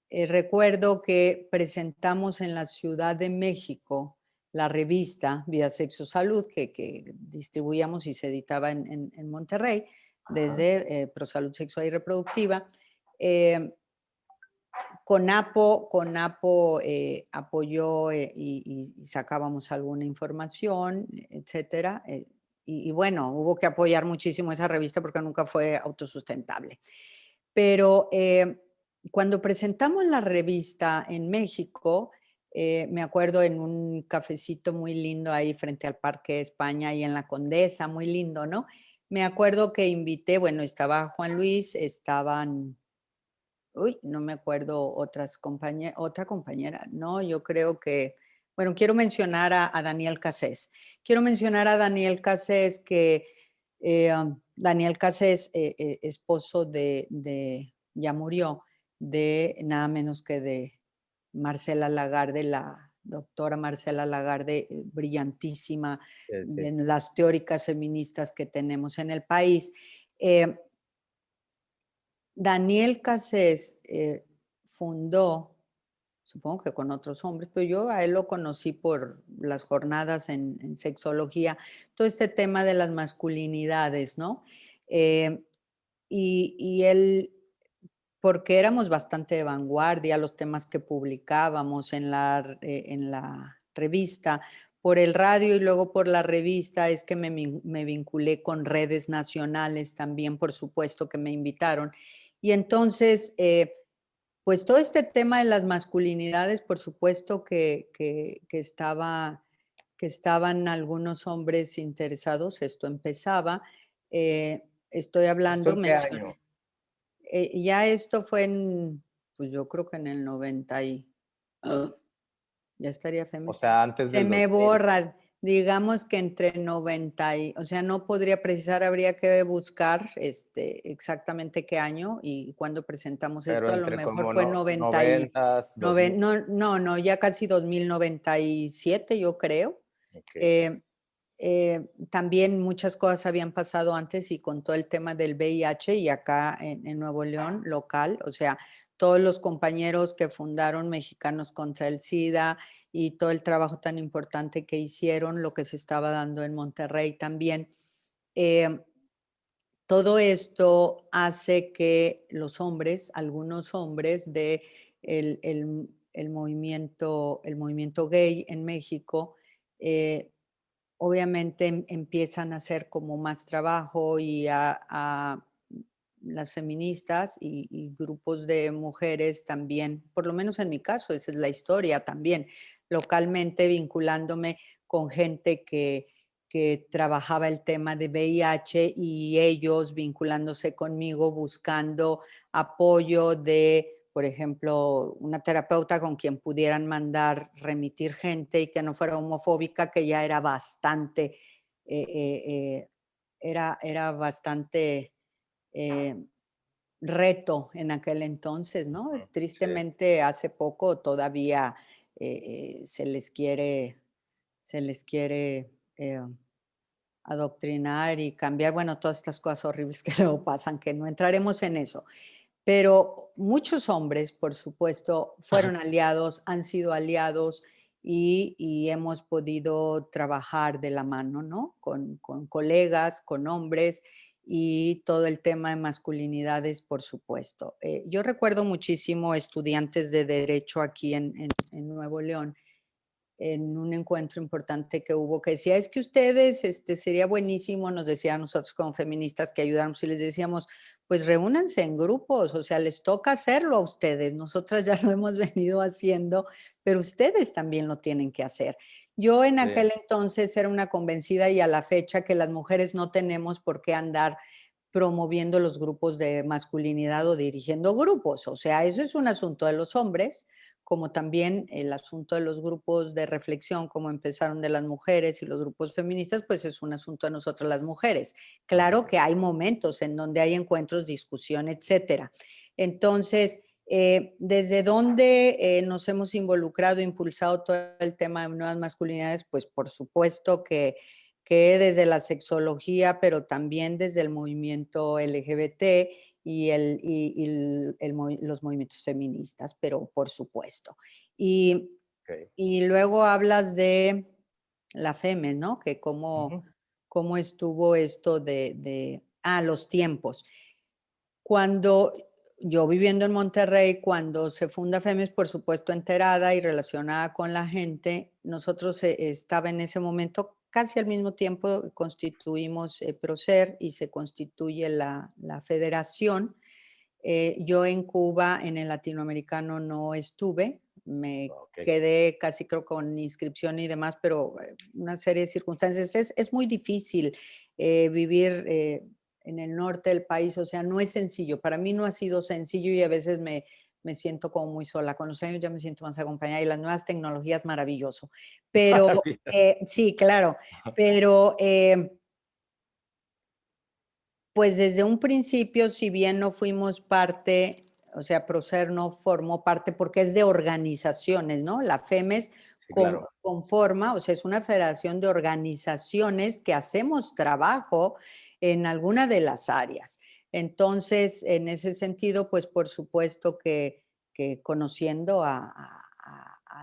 Recuerdo que presentamos en la Ciudad de México la revista Vida, Sexo, Salud, que distribuíamos y se editaba en Monterrey, desde ProSalud Sexual y Reproductiva. CONAPO apoyó y sacábamos alguna información, etcétera. Y bueno, hubo que apoyar muchísimo esa revista porque nunca fue autosustentable. Pero cuando presentamos la revista en México, me acuerdo en un cafecito muy lindo ahí frente al Parque España y en la Condesa, muy lindo, ¿no? Me acuerdo que invité, bueno, estaba Juan Luis, estaban no me acuerdo otra compañera, no, yo creo que, bueno, quiero mencionar a Daniel Cassés. Quiero mencionar a Daniel Cassés que, Daniel Cassés, esposo ya murió, de nada menos que de Marcela Lagarde, la doctora Marcela Lagarde, brillantísima, Sí, sí. de las teóricas feministas que tenemos en el país. Eh, Daniel Cassés fundó, supongo que con otros hombres, pero yo a él lo conocí por las jornadas en sexología, todo este tema de las masculinidades, ¿no? Eh, y él, porque éramos bastante de vanguardia, los temas que publicábamos en la revista, por el radio y luego por la revista, es que me vinculé con redes nacionales también, por supuesto, que me invitaron. Y entonces, pues todo este tema de las masculinidades, por supuesto que estaban algunos hombres interesados, esto empezaba. Estoy ¿Esto hablando, en qué año? ya esto fue pues yo creo que en el 90 ya estaría O FEMIS. sea, antes Se del me 2000. borra, digamos que entre 90 o sea, no podría precisar, habría que buscar exactamente qué año y cuándo presentamos Pero esto, a lo entre mejor como fue no, 90s, 2000. no, ya casi 2097, yo creo. Ok. Eh, También muchas cosas habían pasado antes y con todo el tema del VIH y acá en Nuevo León, local, o sea, todos los compañeros que fundaron Mexicanos contra el SIDA y todo el trabajo tan importante que hicieron, lo que se estaba dando en Monterrey también. eh, Todo esto hace que los hombres, algunos hombres de el movimiento gay en México, eh, obviamente empiezan a hacer como más trabajo y a las feministas y grupos de mujeres también, por lo menos en mi caso, esa es la historia también, localmente vinculándome con gente que trabajaba el tema de VIH y ellos vinculándose conmigo buscando apoyo de, por ejemplo, una terapeuta con quien pudieran mandar, remitir gente y que no fuera homofóbica, que ya era bastante, eh, eh, eh, era bastante eh, reto en aquel entonces, ¿no? Ujú. Sí. Tristemente, hace poco todavía se les quiere adoctrinar y cambiar, bueno, todas estas cosas horribles que luego pasan, que no entraremos en eso. Pero muchos hombres, por supuesto, fueron aliados, han sido aliados y hemos podido trabajar de la mano, ¿no? Con colegas, con hombres y todo el tema de masculinidades, por supuesto. Yo recuerdo muchísimo estudiantes de derecho aquí en Nuevo León en un encuentro importante que hubo, que decía, es que ustedes, sería buenísimo, nos decían nosotros como feministas que ayudáramos y les decíamos, pues reúnanse en grupos, o sea, les toca hacerlo a ustedes. Nosotras ya lo hemos venido haciendo, pero ustedes también lo tienen que hacer. Yo en Sí, aquel entonces era una convencida y a la fecha que las mujeres no tenemos por qué andar promoviendo los grupos de masculinidad o dirigiendo grupos. O sea, eso es un asunto de los hombres, como también el asunto de los grupos de reflexión, como empezaron de las mujeres y los grupos feministas, pues es un asunto de nosotras las mujeres. Claro ujú, que hay momentos en donde hay encuentros, discusión, etcétera. Entonces, desde dónde nos hemos involucrado, impulsado todo el tema de nuevas masculinidades, pues por supuesto que desde la sexología, pero también desde el movimiento LGBT y los movimientos feministas, pero por supuesto. Y, ok, y luego hablas de la FEMES, ¿no? Que ujú, cómo estuvo esto los tiempos. Cuando yo viviendo en Monterrey, cuando se funda FEMES, por supuesto, enterada y relacionada con la gente, nosotros estaba en ese momento, casi al mismo tiempo, constituimos PROCER y se constituye la federación. Yo en Cuba, en el latinoamericano, no estuve, me ok. quedé casi creo con inscripción y demás, pero una serie de circunstancias. Es muy difícil vivir en el norte del país, o sea, no es sencillo. Para mí no ha sido sencillo y a veces me siento como muy sola. Con los años ya me siento más acompañada y las nuevas tecnologías, maravilloso. Pero Maravilla. sí, claro, pero pues desde un principio, si bien no fuimos parte, o sea, Procer no formó parte porque es de organizaciones, ¿no? La FEMES Sí, claro. conforma, o sea, es una federación de organizaciones que hacemos trabajo en alguna de las áreas. Entonces, en ese sentido, pues por supuesto que conociendo a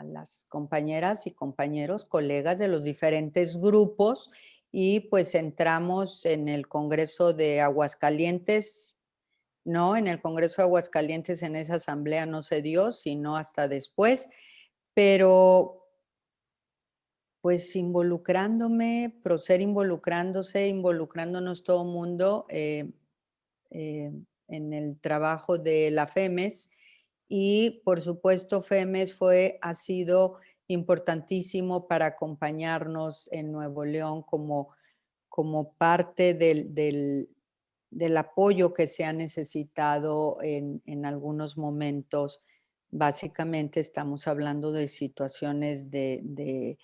las compañeras y compañeros, colegas de los diferentes grupos, y pues entramos en el Congreso de Aguascalientes, no, en el Congreso de Aguascalientes en esa asamblea no se dio, sino hasta después, pero pues involucrándome, Procer involucrándose, involucrándonos todo el mundo eh, en el trabajo de la FEMES y por supuesto FEMES ha sido importantísimo para acompañarnos en Nuevo León como parte del apoyo que se ha necesitado en algunos momentos. Básicamente estamos hablando de situaciones de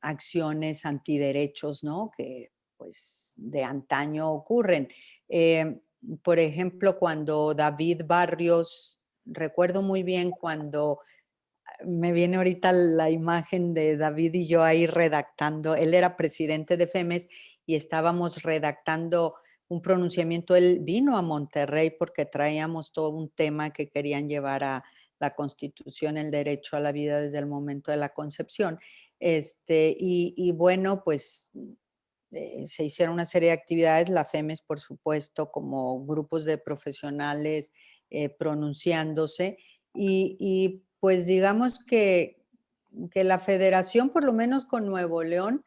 acciones antiderechos, ¿no? Que pues de antaño ocurren. Eh, por ejemplo, cuando David Barrios, recuerdo muy bien cuando me viene ahorita la imagen de David y yo ahí redactando. Él era presidente de FEMES y estábamos redactando un pronunciamiento. Él vino a Monterrey porque traíamos todo un tema que querían llevar a la Constitución, el derecho a la vida desde el momento de la concepción. Y bueno, pues se hicieron una serie de actividades, la FEMES, por supuesto, como grupos de profesionales pronunciándose. Pues digamos que la federación, por lo menos con Nuevo León,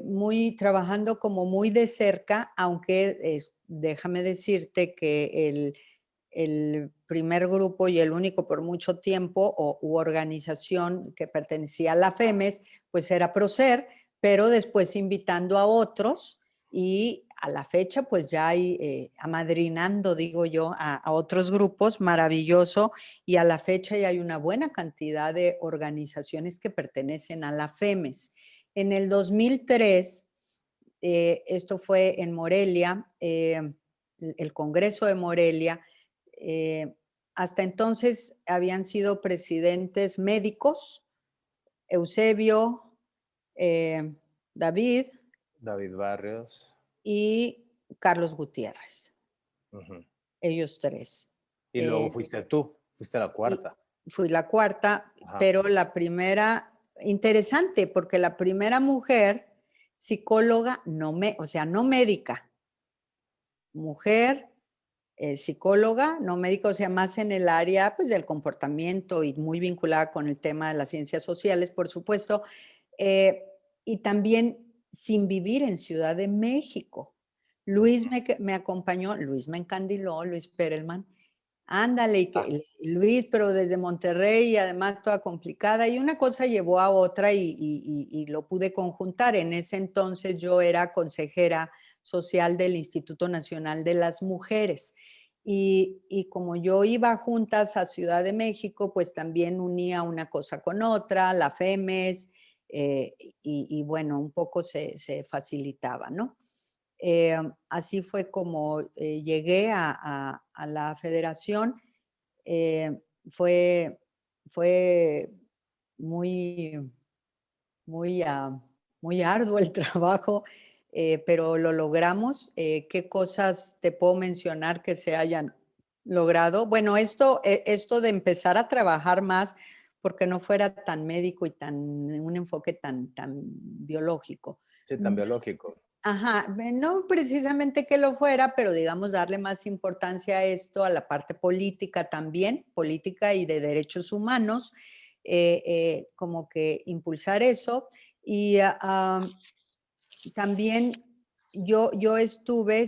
muy trabajando como muy de cerca, aunque déjame decirte que el primer grupo y el único por mucho tiempo u organización que pertenecía a la FEMES, pues era Procer, pero después invitando a otros y a la fecha pues ya hay amadrinando, digo yo, a otros grupos, maravilloso, y a la fecha ya hay una buena cantidad de organizaciones que pertenecen a la FEMES. En el 2003, esto fue en Morelia, el Congreso de Morelia, eh, hasta entonces habían sido presidentes médicos, Eusebio, eh, David David Barrios. y Carlos Gutiérrez, Ujú. ellos tres. Y luego Eh, fuiste tú, fuiste la y cuarta. fui la cuarta, Ajá. pero la primera, interesante, porque la primera mujer psicóloga, o sea, no médica, mujer psicóloga, no médica, o sea, más en el área pues, del comportamiento y muy vinculada con el tema de las ciencias sociales, por supuesto, eh, y también sin vivir en Ciudad de México, Luis me acompañó, Luis me encandiló, Luis Perelman. Ándale, y Ah, que Luis, pero desde Monterrey y además toda complicada, y una cosa llevó a otra y lo pude conjuntar. En ese entonces yo era consejera social del Instituto Nacional de las Mujeres. Y como yo iba juntas a Ciudad de México, pues también unía una cosa con otra, la FEMES, y bueno, un poco se facilitaba, ¿no? Así fue como llegué a la federación. Eh, fue, fue muy, muy, muy arduo el trabajo, pero lo logramos. ¿Qué cosas te puedo mencionar que se hayan logrado? Bueno, esto de empezar a trabajar más porque no fuera tan médico y un enfoque tan biológico. sí, tan biológico. Ajá, no precisamente que lo fuera, pero digamos darle más importancia a esto, a la parte política también, política y de derechos humanos, como que impulsar eso. Y también yo estuve,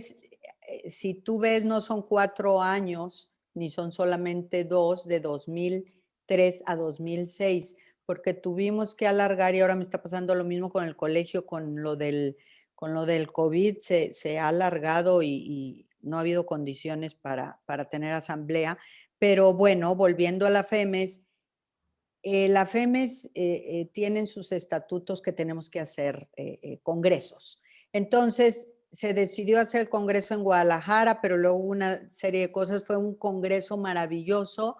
si tú ves, no son 4 años, ni son solamente dos, de 2003 a 2006, porque tuvimos que alargar y ahora me está pasando lo mismo con el colegio, con lo del COVID, se ha alargado y no ha habido condiciones para tener asamblea. Pero bueno, volviendo a la FEMES tienen sus estatutos que tenemos que hacer congresos. Entonces, se decidió hacer el congreso en Guadalajara, pero luego hubo una serie de cosas. Fue un congreso maravilloso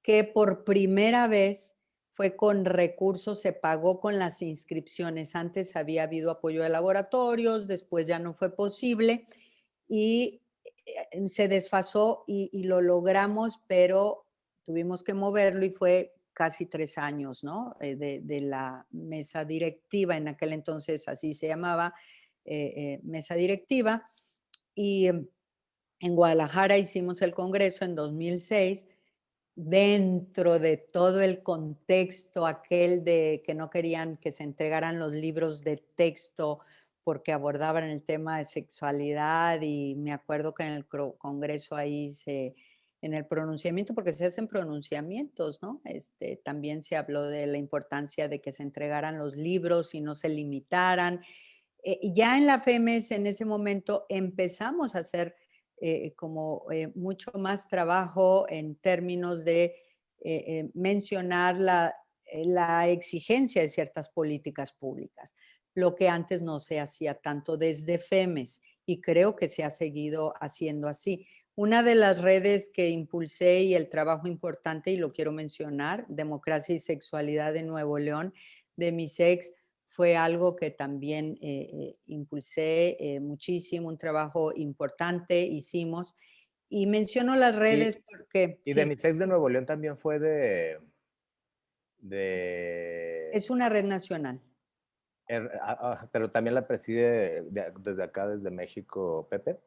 que por primera vez fue con recursos, se pagó con las inscripciones. Antes había habido apoyo de laboratorios, después ya no fue posible y se desfasó y lo logramos, pero tuvimos que moverlo y fue casi 3 años, ¿no? De la mesa directiva, en aquel entonces así se llamaba, mesa directiva. Y en Guadalajara hicimos el congreso en 2006 dentro de todo el contexto aquel de que no querían que se entregaran los libros de texto porque abordaban el tema de sexualidad y me acuerdo que en el congreso ahí en el pronunciamiento, porque se hacen pronunciamientos, ¿no? También se habló de la importancia de que se entregaran los libros y no se limitaran. Ya en la FEMES en ese momento empezamos a hacer como mucho más trabajo en términos de mencionar la exigencia de ciertas políticas públicas, lo que antes no se hacía tanto desde FEMES y creo que se ha seguido haciendo así. Una de las redes que impulsé y el trabajo importante, y lo quiero mencionar, Democracia y Sexualidad de Nuevo León, de mis ex, fue algo que también impulsé muchísimo, un trabajo importante hicimos. Y menciono las Y, redes porque, y de sí, mis ex de Nuevo León también fue de es una red nacional. pero también la preside desde acá, desde México, Pepe.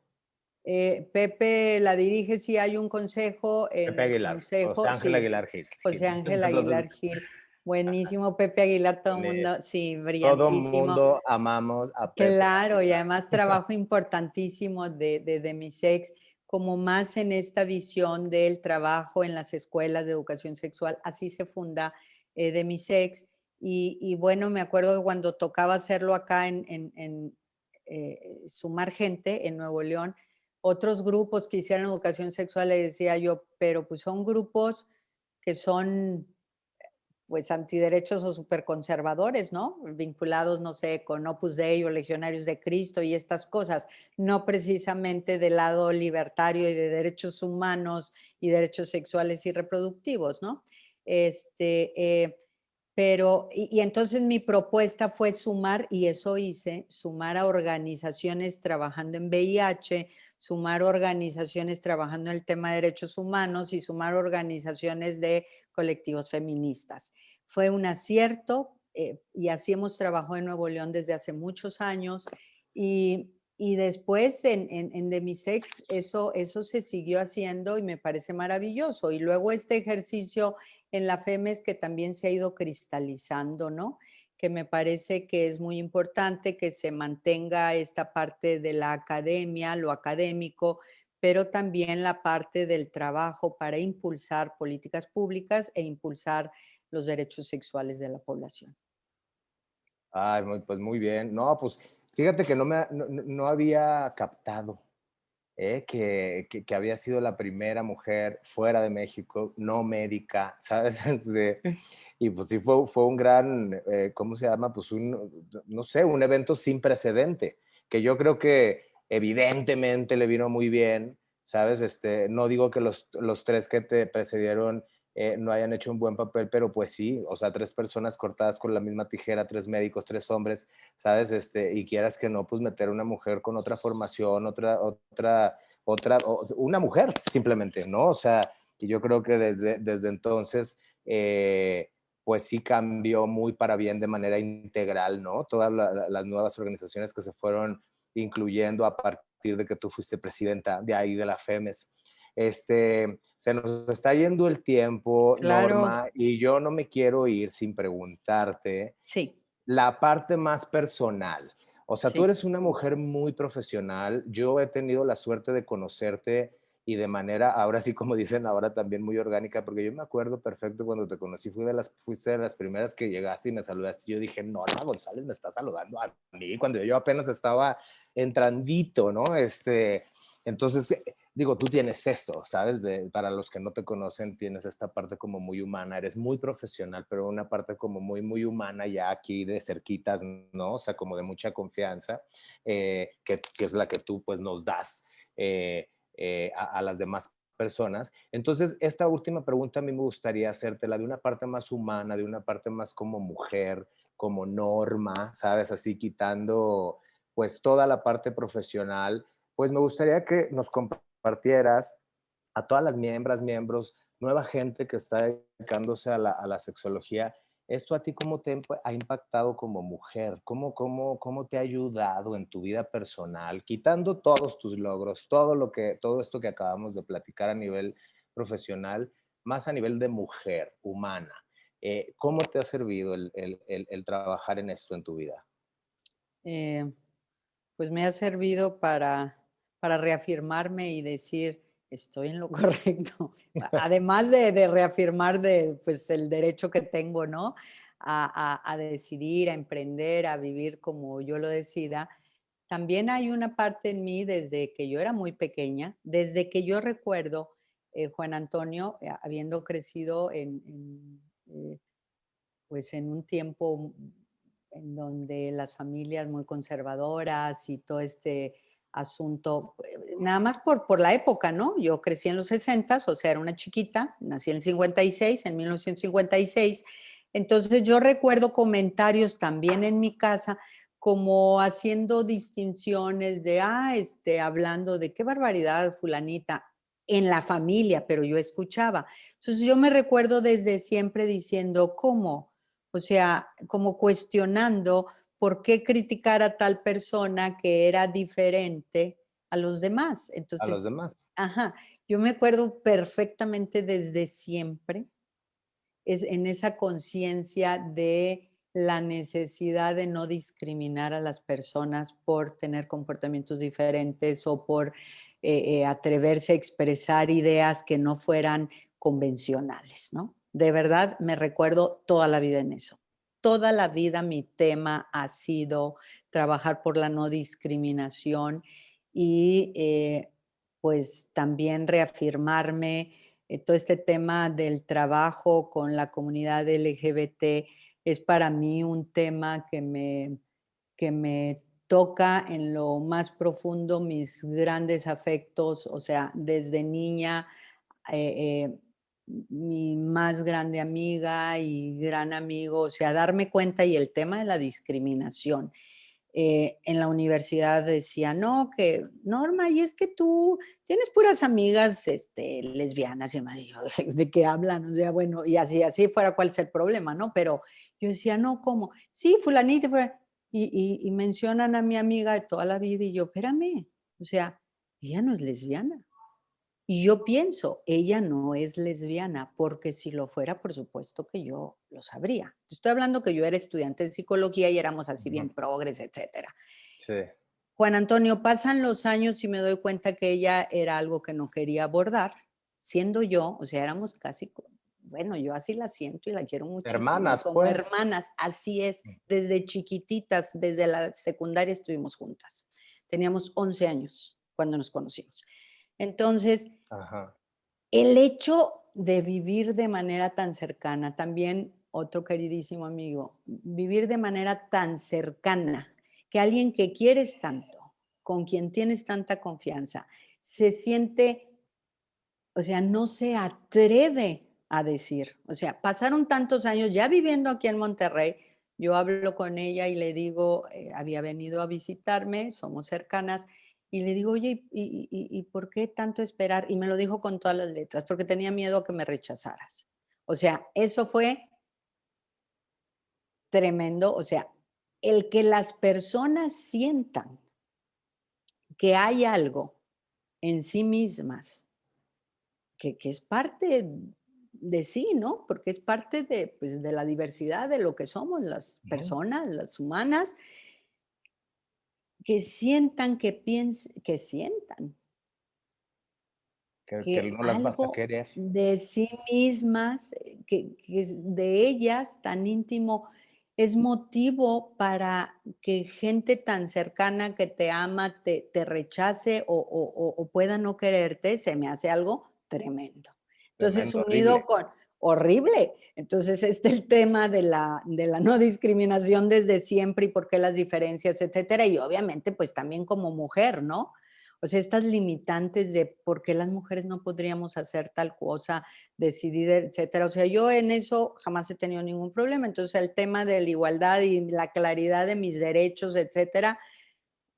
Pepe la dirige, sí hay un consejo, en Pepe el Aguilar, José consejo, Ángel sí, Aguilar Gil. José Ángel Nosotros, Aguilar Gil, buenísimo, Pepe Aguilar, todo el eh, mundo, sí, todo brillantísimo. mundo amamos a Pepe Claro, y Aguilar. además trabajo importantísimo de mis ex, como más en esta visión del trabajo en las escuelas de educación sexual, así se funda de mis ex. Y bueno, me acuerdo que cuando tocaba hacerlo acá Sumar Gente en Nuevo León, otros grupos que hicieran educación sexual, le decía yo, pero pues son grupos que son pues antiderechos o superconservadores, ¿no? Vinculados, no sé, con Opus Dei o Legionarios de Cristo y estas cosas, no precisamente del lado libertario y de derechos humanos y derechos sexuales y reproductivos, ¿no? Pero, y entonces mi propuesta fue sumar, y eso hice, sumar a organizaciones trabajando en VIH, sumar organizaciones trabajando en el tema de derechos humanos y sumar organizaciones de colectivos feministas. Fue un acierto y así hemos trabajado en Nuevo León desde hace muchos años y después en Demisex eso se siguió haciendo y me parece maravilloso. Y luego este ejercicio en la FEMES que también se ha ido cristalizando, ¿no? que me parece que es muy importante que se mantenga esta parte de la academia, lo académico, pero también la parte del trabajo para impulsar políticas públicas e impulsar los derechos sexuales de la población. Ay, pues muy bien. No, pues fíjate que no había captado que había sido la primera mujer fuera de México, no médica, ¿sabes? Y pues sí fue un gran, ¿cómo se llama? Pues no sé, un evento sin precedente, que yo creo que evidentemente le vino muy bien, ¿sabes? No digo que los tres que te precedieron no hayan hecho un buen papel, pero pues sí, o sea, tres personas cortadas con la misma tijera, tres médicos, tres hombres, ¿sabes? Y quieras que no, pues meter una mujer con otra formación, una mujer simplemente, ¿no? O sea, y yo creo que desde entonces, pues sí cambió muy para bien de manera integral, ¿no? Todas las nuevas organizaciones que se fueron incluyendo a partir de que tú fuiste presidenta de ahí, de la FEMES. Se nos está yendo el tiempo, Claro, Norma, y yo no me quiero ir sin preguntarte sí, la parte más personal. O sea, tú sí. eres una mujer muy profesional. Yo he tenido la suerte de conocerte y de manera, ahora sí, como dicen ahora, también muy orgánica, porque yo me acuerdo perfecto cuando te conocí, fuiste de las primeras que llegaste y me saludaste. Yo dije, Norma González me está saludando a mí, cuando yo apenas estaba entrandito, ¿no? Entonces, digo, tú tienes eso, ¿sabes? Para los que no te conocen, tienes esta parte como muy humana, eres muy profesional, pero una parte como muy, muy humana ya aquí de cerquitas, ¿no? O sea, como de mucha confianza, que es la que tú pues nos das a las demás personas. Entonces, esta última pregunta a mí me gustaría hacértela de una parte más humana, de una parte más como mujer, como Norma, ¿sabes? Así quitando pues toda la parte profesional, pues me gustaría que nos compartieras a todas las miembros, nueva gente que está dedicándose a la sexología. ¿Esto a ti cómo te ha impactado como mujer? ¿Cómo te ha ayudado en tu vida personal? Quitando todos tus logros, todo esto que acabamos de platicar a nivel profesional, más a nivel de mujer humana. ¿Cómo te ha servido el trabajar en esto en tu vida? Eh, pues me ha servido para reafirmarme y decir, estoy en lo correcto. Además de reafirmar pues, el derecho que tengo, ¿no? A decidir, a emprender, a vivir como yo lo decida. También hay una parte en mí desde que yo era muy pequeña, desde que yo recuerdo, Juan Antonio, habiendo crecido pues en un tiempo en donde las familias muy conservadoras y todo este asunto, nada más por la época, ¿no? Yo crecí en los 60, o sea, era una chiquita, nací en el 56, en 1956. Entonces yo recuerdo comentarios también en mi casa como haciendo distinciones de, hablando de qué barbaridad, fulanita, en la familia, pero yo escuchaba. Entonces yo me recuerdo desde siempre diciendo, ¿cómo? O sea, como cuestionando por qué criticar a tal persona que era diferente a los demás. A Entonces, los demás. ajá, yo me acuerdo perfectamente desde siempre es en esa conciencia de la necesidad de no discriminar a las personas por tener comportamientos diferentes o por atreverse a expresar ideas que no fueran convencionales, ¿no? De verdad, me recuerdo toda la vida en eso. Toda la vida mi tema ha sido trabajar por la no discriminación y pues también reafirmarme todo este tema del trabajo con la comunidad LGBT es para mí un tema que me toca en lo más profundo mis grandes afectos, o sea, desde niña, eh, eh, mi más grande amiga y gran amigo, o sea, darme cuenta y el tema de la discriminación en la universidad decía, no, que Norma, y es que tú tienes puras amigas lesbianas y más, y yo, ¿de qué hablan? O sea, bueno, y así fuera cuál es el problema, ¿no? Pero yo decía, no, ¿cómo? Sí, fulanita, y mencionan a mi amiga de toda la vida y yo, espérame, o sea, ella no es lesbiana, Y yo pienso, ella no es lesbiana, porque si lo fuera, por supuesto que yo lo sabría. Te estoy hablando que yo era estudiante de psicología y éramos así Ujú. bien progres, etcétera. Sí, Juan Antonio, pasan los años y me doy cuenta que ella era algo que no quería abordar, siendo yo, o sea, éramos casi, bueno, yo así la siento y la quiero muchísimo, hermanas, como pues. hermanas, así es, desde chiquititas, desde la secundaria estuvimos juntas. Teníamos 11 años cuando nos conocimos. Entonces, Ajá. el hecho de vivir de manera tan cercana, también otro queridísimo amigo, vivir de manera tan cercana, que alguien que quieres tanto, con quien tienes tanta confianza, se siente, o sea, no se atreve a decir, o sea, pasaron tantos años ya viviendo aquí en Monterrey, yo hablo con ella y le digo, había venido a visitarme, somos cercanas, y le digo, oye, ¿y por qué tanto esperar? Y me lo dijo con todas las letras, porque tenía miedo a que me rechazaras. O sea, eso fue tremendo. O sea, el que las personas sientan que hay algo en sí mismas que es parte de sí, ¿no? Porque es parte de, pues, de la diversidad de lo que somos las Ujú. personas, las humanas, que sientan, que sientan Que que no las vas a algo querer. de sí mismas, que es de ellas tan íntimo, es motivo para que gente tan cercana que te ama te rechace o pueda no quererte, se me hace algo tremendo. Entonces, Tremendo, unido horrible. con horrible. Entonces, el tema de la no discriminación desde siempre y por qué las diferencias, etcétera. Y obviamente, pues también como mujer, ¿no? O sea, estas limitantes de por qué las mujeres no podríamos hacer tal cosa, decidir, etcétera. O sea, yo en eso jamás he tenido ningún problema. Entonces, el tema de la igualdad y la claridad de mis derechos, etcétera,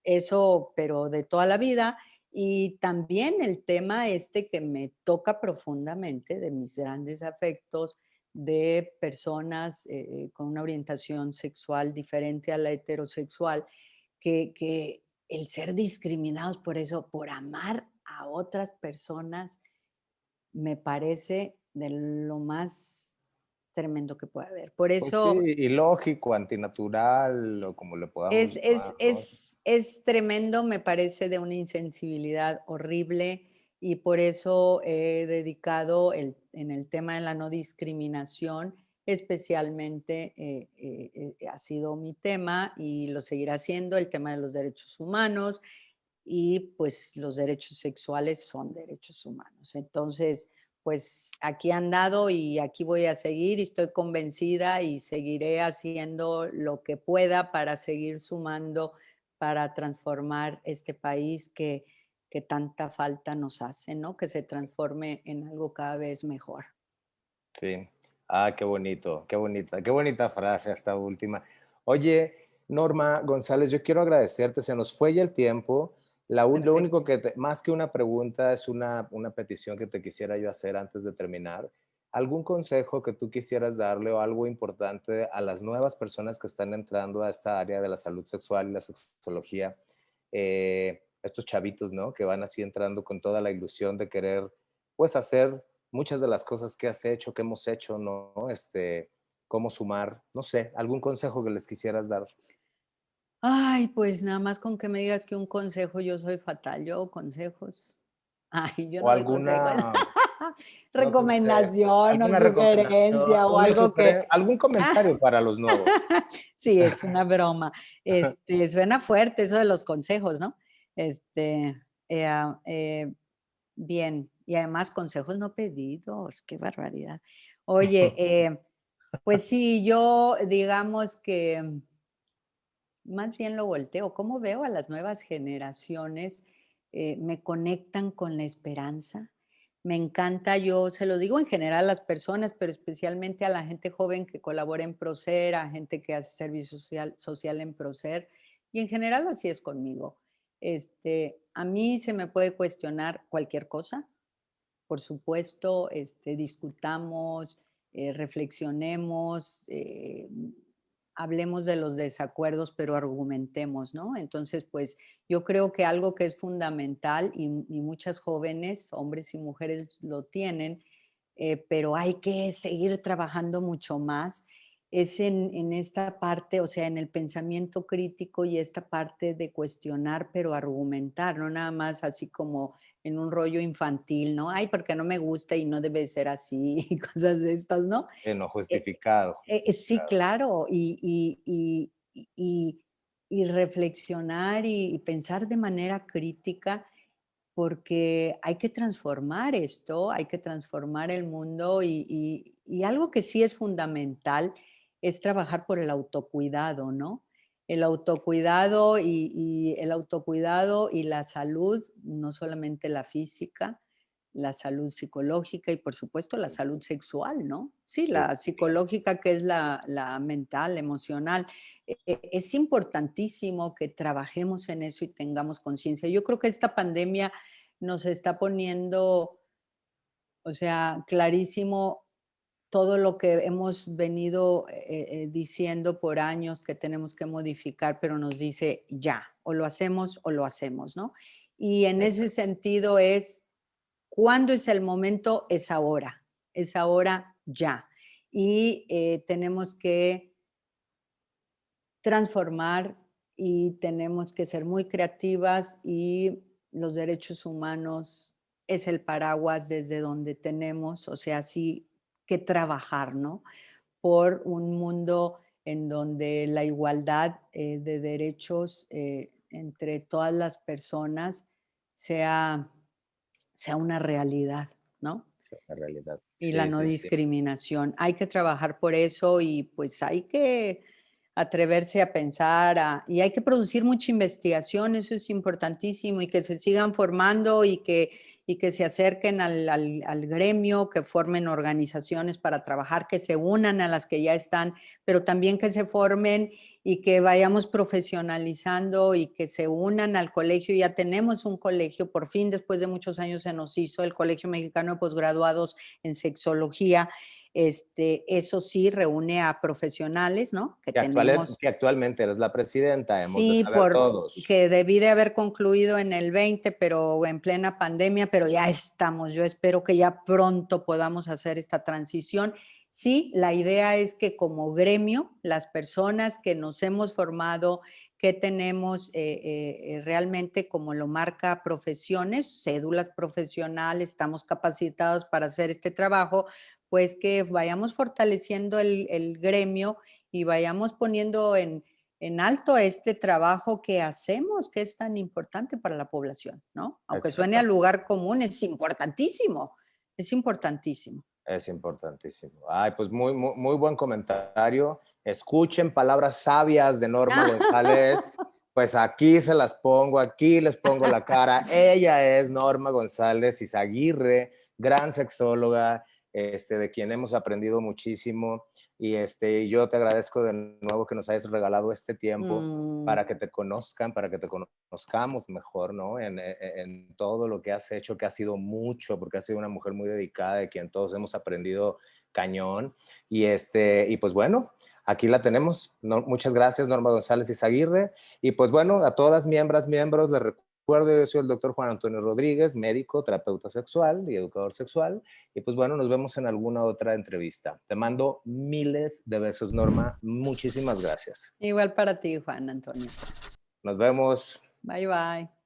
eso, pero de toda la vida. Y también el tema este que me toca profundamente de mis grandes afectos de personas con una orientación sexual diferente a la heterosexual, que el ser discriminados por eso, por amar a otras personas, me parece de lo más tremendo que puede haber. Por Pues sí, eso ilógico, antinatural, o como le podamos llamar, ¿no? es tremendo, me parece de una insensibilidad horrible y por eso he dedicado en el tema de la no discriminación, especialmente ha sido mi tema y lo seguirá siendo el tema de los derechos humanos y pues los derechos sexuales son derechos humanos. Entonces, pues aquí han dado y aquí voy a seguir y estoy convencida y seguiré haciendo lo que pueda para seguir sumando, para transformar este país que tanta falta nos hace, ¿no? Que se transforme en algo cada vez mejor. Sí. Ah, qué bonita frase esta última. Oye, Norma González, yo quiero agradecerte, se nos fue ya el tiempo. Lo único Perfecto. que, más que una pregunta, es una petición que te quisiera yo hacer antes de terminar. ¿Algún consejo que tú quisieras darle o algo importante a las nuevas personas que están entrando a esta área de la salud sexual y la sexología? Estos chavitos, ¿no? Que van así entrando con toda la ilusión de querer, pues, hacer muchas de las cosas que has hecho, que hemos hecho, ¿no? Cómo sumar, no sé, algún consejo que les quisieras dar. Ay, pues nada más con que me digas que un consejo, yo soy fatal, yo consejos. Ay, yo O no doy consejos. alguna, no sé, Recomendación o alguna recomendación, sugerencia o algo que algún comentario para los nuevos. sí, es una broma. Suena fuerte eso de los consejos, ¿no? Este, ah, bien, y además consejos no pedidos, qué barbaridad. Oye, pues sí, yo digamos que más bien lo volteo. ¿Cómo veo a las nuevas generaciones? Me conectan con la esperanza. Me encanta, yo se lo digo en general a las personas, pero especialmente a la gente joven que colabora en Procer, a gente que hace servicio social en Procer, y en general así es conmigo. A mí se me puede cuestionar cualquier cosa, por supuesto, discutamos, reflexionemos, hablemos de los desacuerdos, pero argumentemos, ¿no? Entonces, pues yo creo que algo que es fundamental y muchas jóvenes, hombres y mujeres lo tienen, pero hay que seguir trabajando mucho más, es en esta parte, o sea, en el pensamiento crítico y esta parte de cuestionar, pero argumentar, no nada más así como en un rollo infantil, ¿no? Ay, porque no me gusta y no debe ser así, y cosas de estas, ¿no? No Eh, justificado, sí, justificado. claro, y reflexionar y pensar de manera crítica, porque hay que transformar esto, hay que transformar el mundo y algo que sí es fundamental es trabajar por el autocuidado, ¿no? El autocuidado y la salud, no solamente la física, la salud psicológica y por supuesto la salud sexual, ¿no? Sí, Sí, la claro. psicológica que es la mental, emocional. Es importantísimo que trabajemos en eso y tengamos conciencia. Yo creo que esta pandemia nos está poniendo, o sea, clarísimo todo lo que hemos venido diciendo por años que tenemos que modificar, pero nos dice ya, o lo hacemos, ¿no? Y en ese Exacto. sentido es, ¿cuándo es el momento? Es ahora ya. Y tenemos que transformar y tenemos que ser muy creativas y los derechos humanos es el paraguas desde donde tenemos, o sea, sí que trabajar, ¿no? Por un mundo en donde la igualdad de derechos entre todas las personas sea, sea una realidad, ¿no? Sí, la realidad. Y la Sí, no sí, sí. discriminación. Hay que trabajar por eso y pues hay que atreverse a pensar y hay que producir mucha investigación, eso es importantísimo, y que se sigan formando y que se acerquen al gremio, que formen organizaciones para trabajar, que se unan a las que ya están, pero también que se formen y que vayamos profesionalizando y que se unan al colegio. Ya tenemos un colegio, por fin después de muchos años se nos hizo el Colegio Mexicano de Posgraduados en Sexología. Eso sí reúne a profesionales, ¿no? Que tenemos, Que actualmente eres la presidenta, hemos de sí, saber por todos. que debí de haber concluido en el 20, pero en plena pandemia, pero ya estamos. Yo espero que ya pronto podamos hacer esta transición. Sí, la idea es que como gremio, las personas que nos hemos formado, que tenemos realmente como lo marca profesiones, cédulas profesionales, estamos capacitados para hacer este trabajo, pues que vayamos fortaleciendo el gremio y vayamos poniendo en alto este trabajo que hacemos, que es tan importante para la población, ¿no? Aunque suene al Exactamente. lugar común, es importantísimo, es importantísimo. Es importantísimo. Ay, pues muy, muy, muy buen comentario. Escuchen palabras sabias de Norma González. Pues aquí se las pongo, aquí les pongo la cara. Ella es Norma González Izaguirre, gran sexóloga, de quien hemos aprendido muchísimo. Y yo te agradezco de nuevo que nos hayas regalado este tiempo Mm, para que te conozcan, para que te conozcamos mejor, ¿no? En todo lo que has hecho, que ha sido mucho, porque has sido una mujer muy dedicada, de quien todos hemos aprendido cañón. Y pues bueno, aquí la tenemos. No, muchas gracias, Norma González Izaguirre. Y pues bueno, a todas las miembros, les recuerdo, yo soy el doctor Juan Antonio Rodríguez, médico, terapeuta sexual y educador sexual. Y pues bueno, nos vemos en alguna otra entrevista. Te mando miles de besos, Norma. Muchísimas gracias. igual para ti, Juan Antonio. Nos vemos. Bye bye.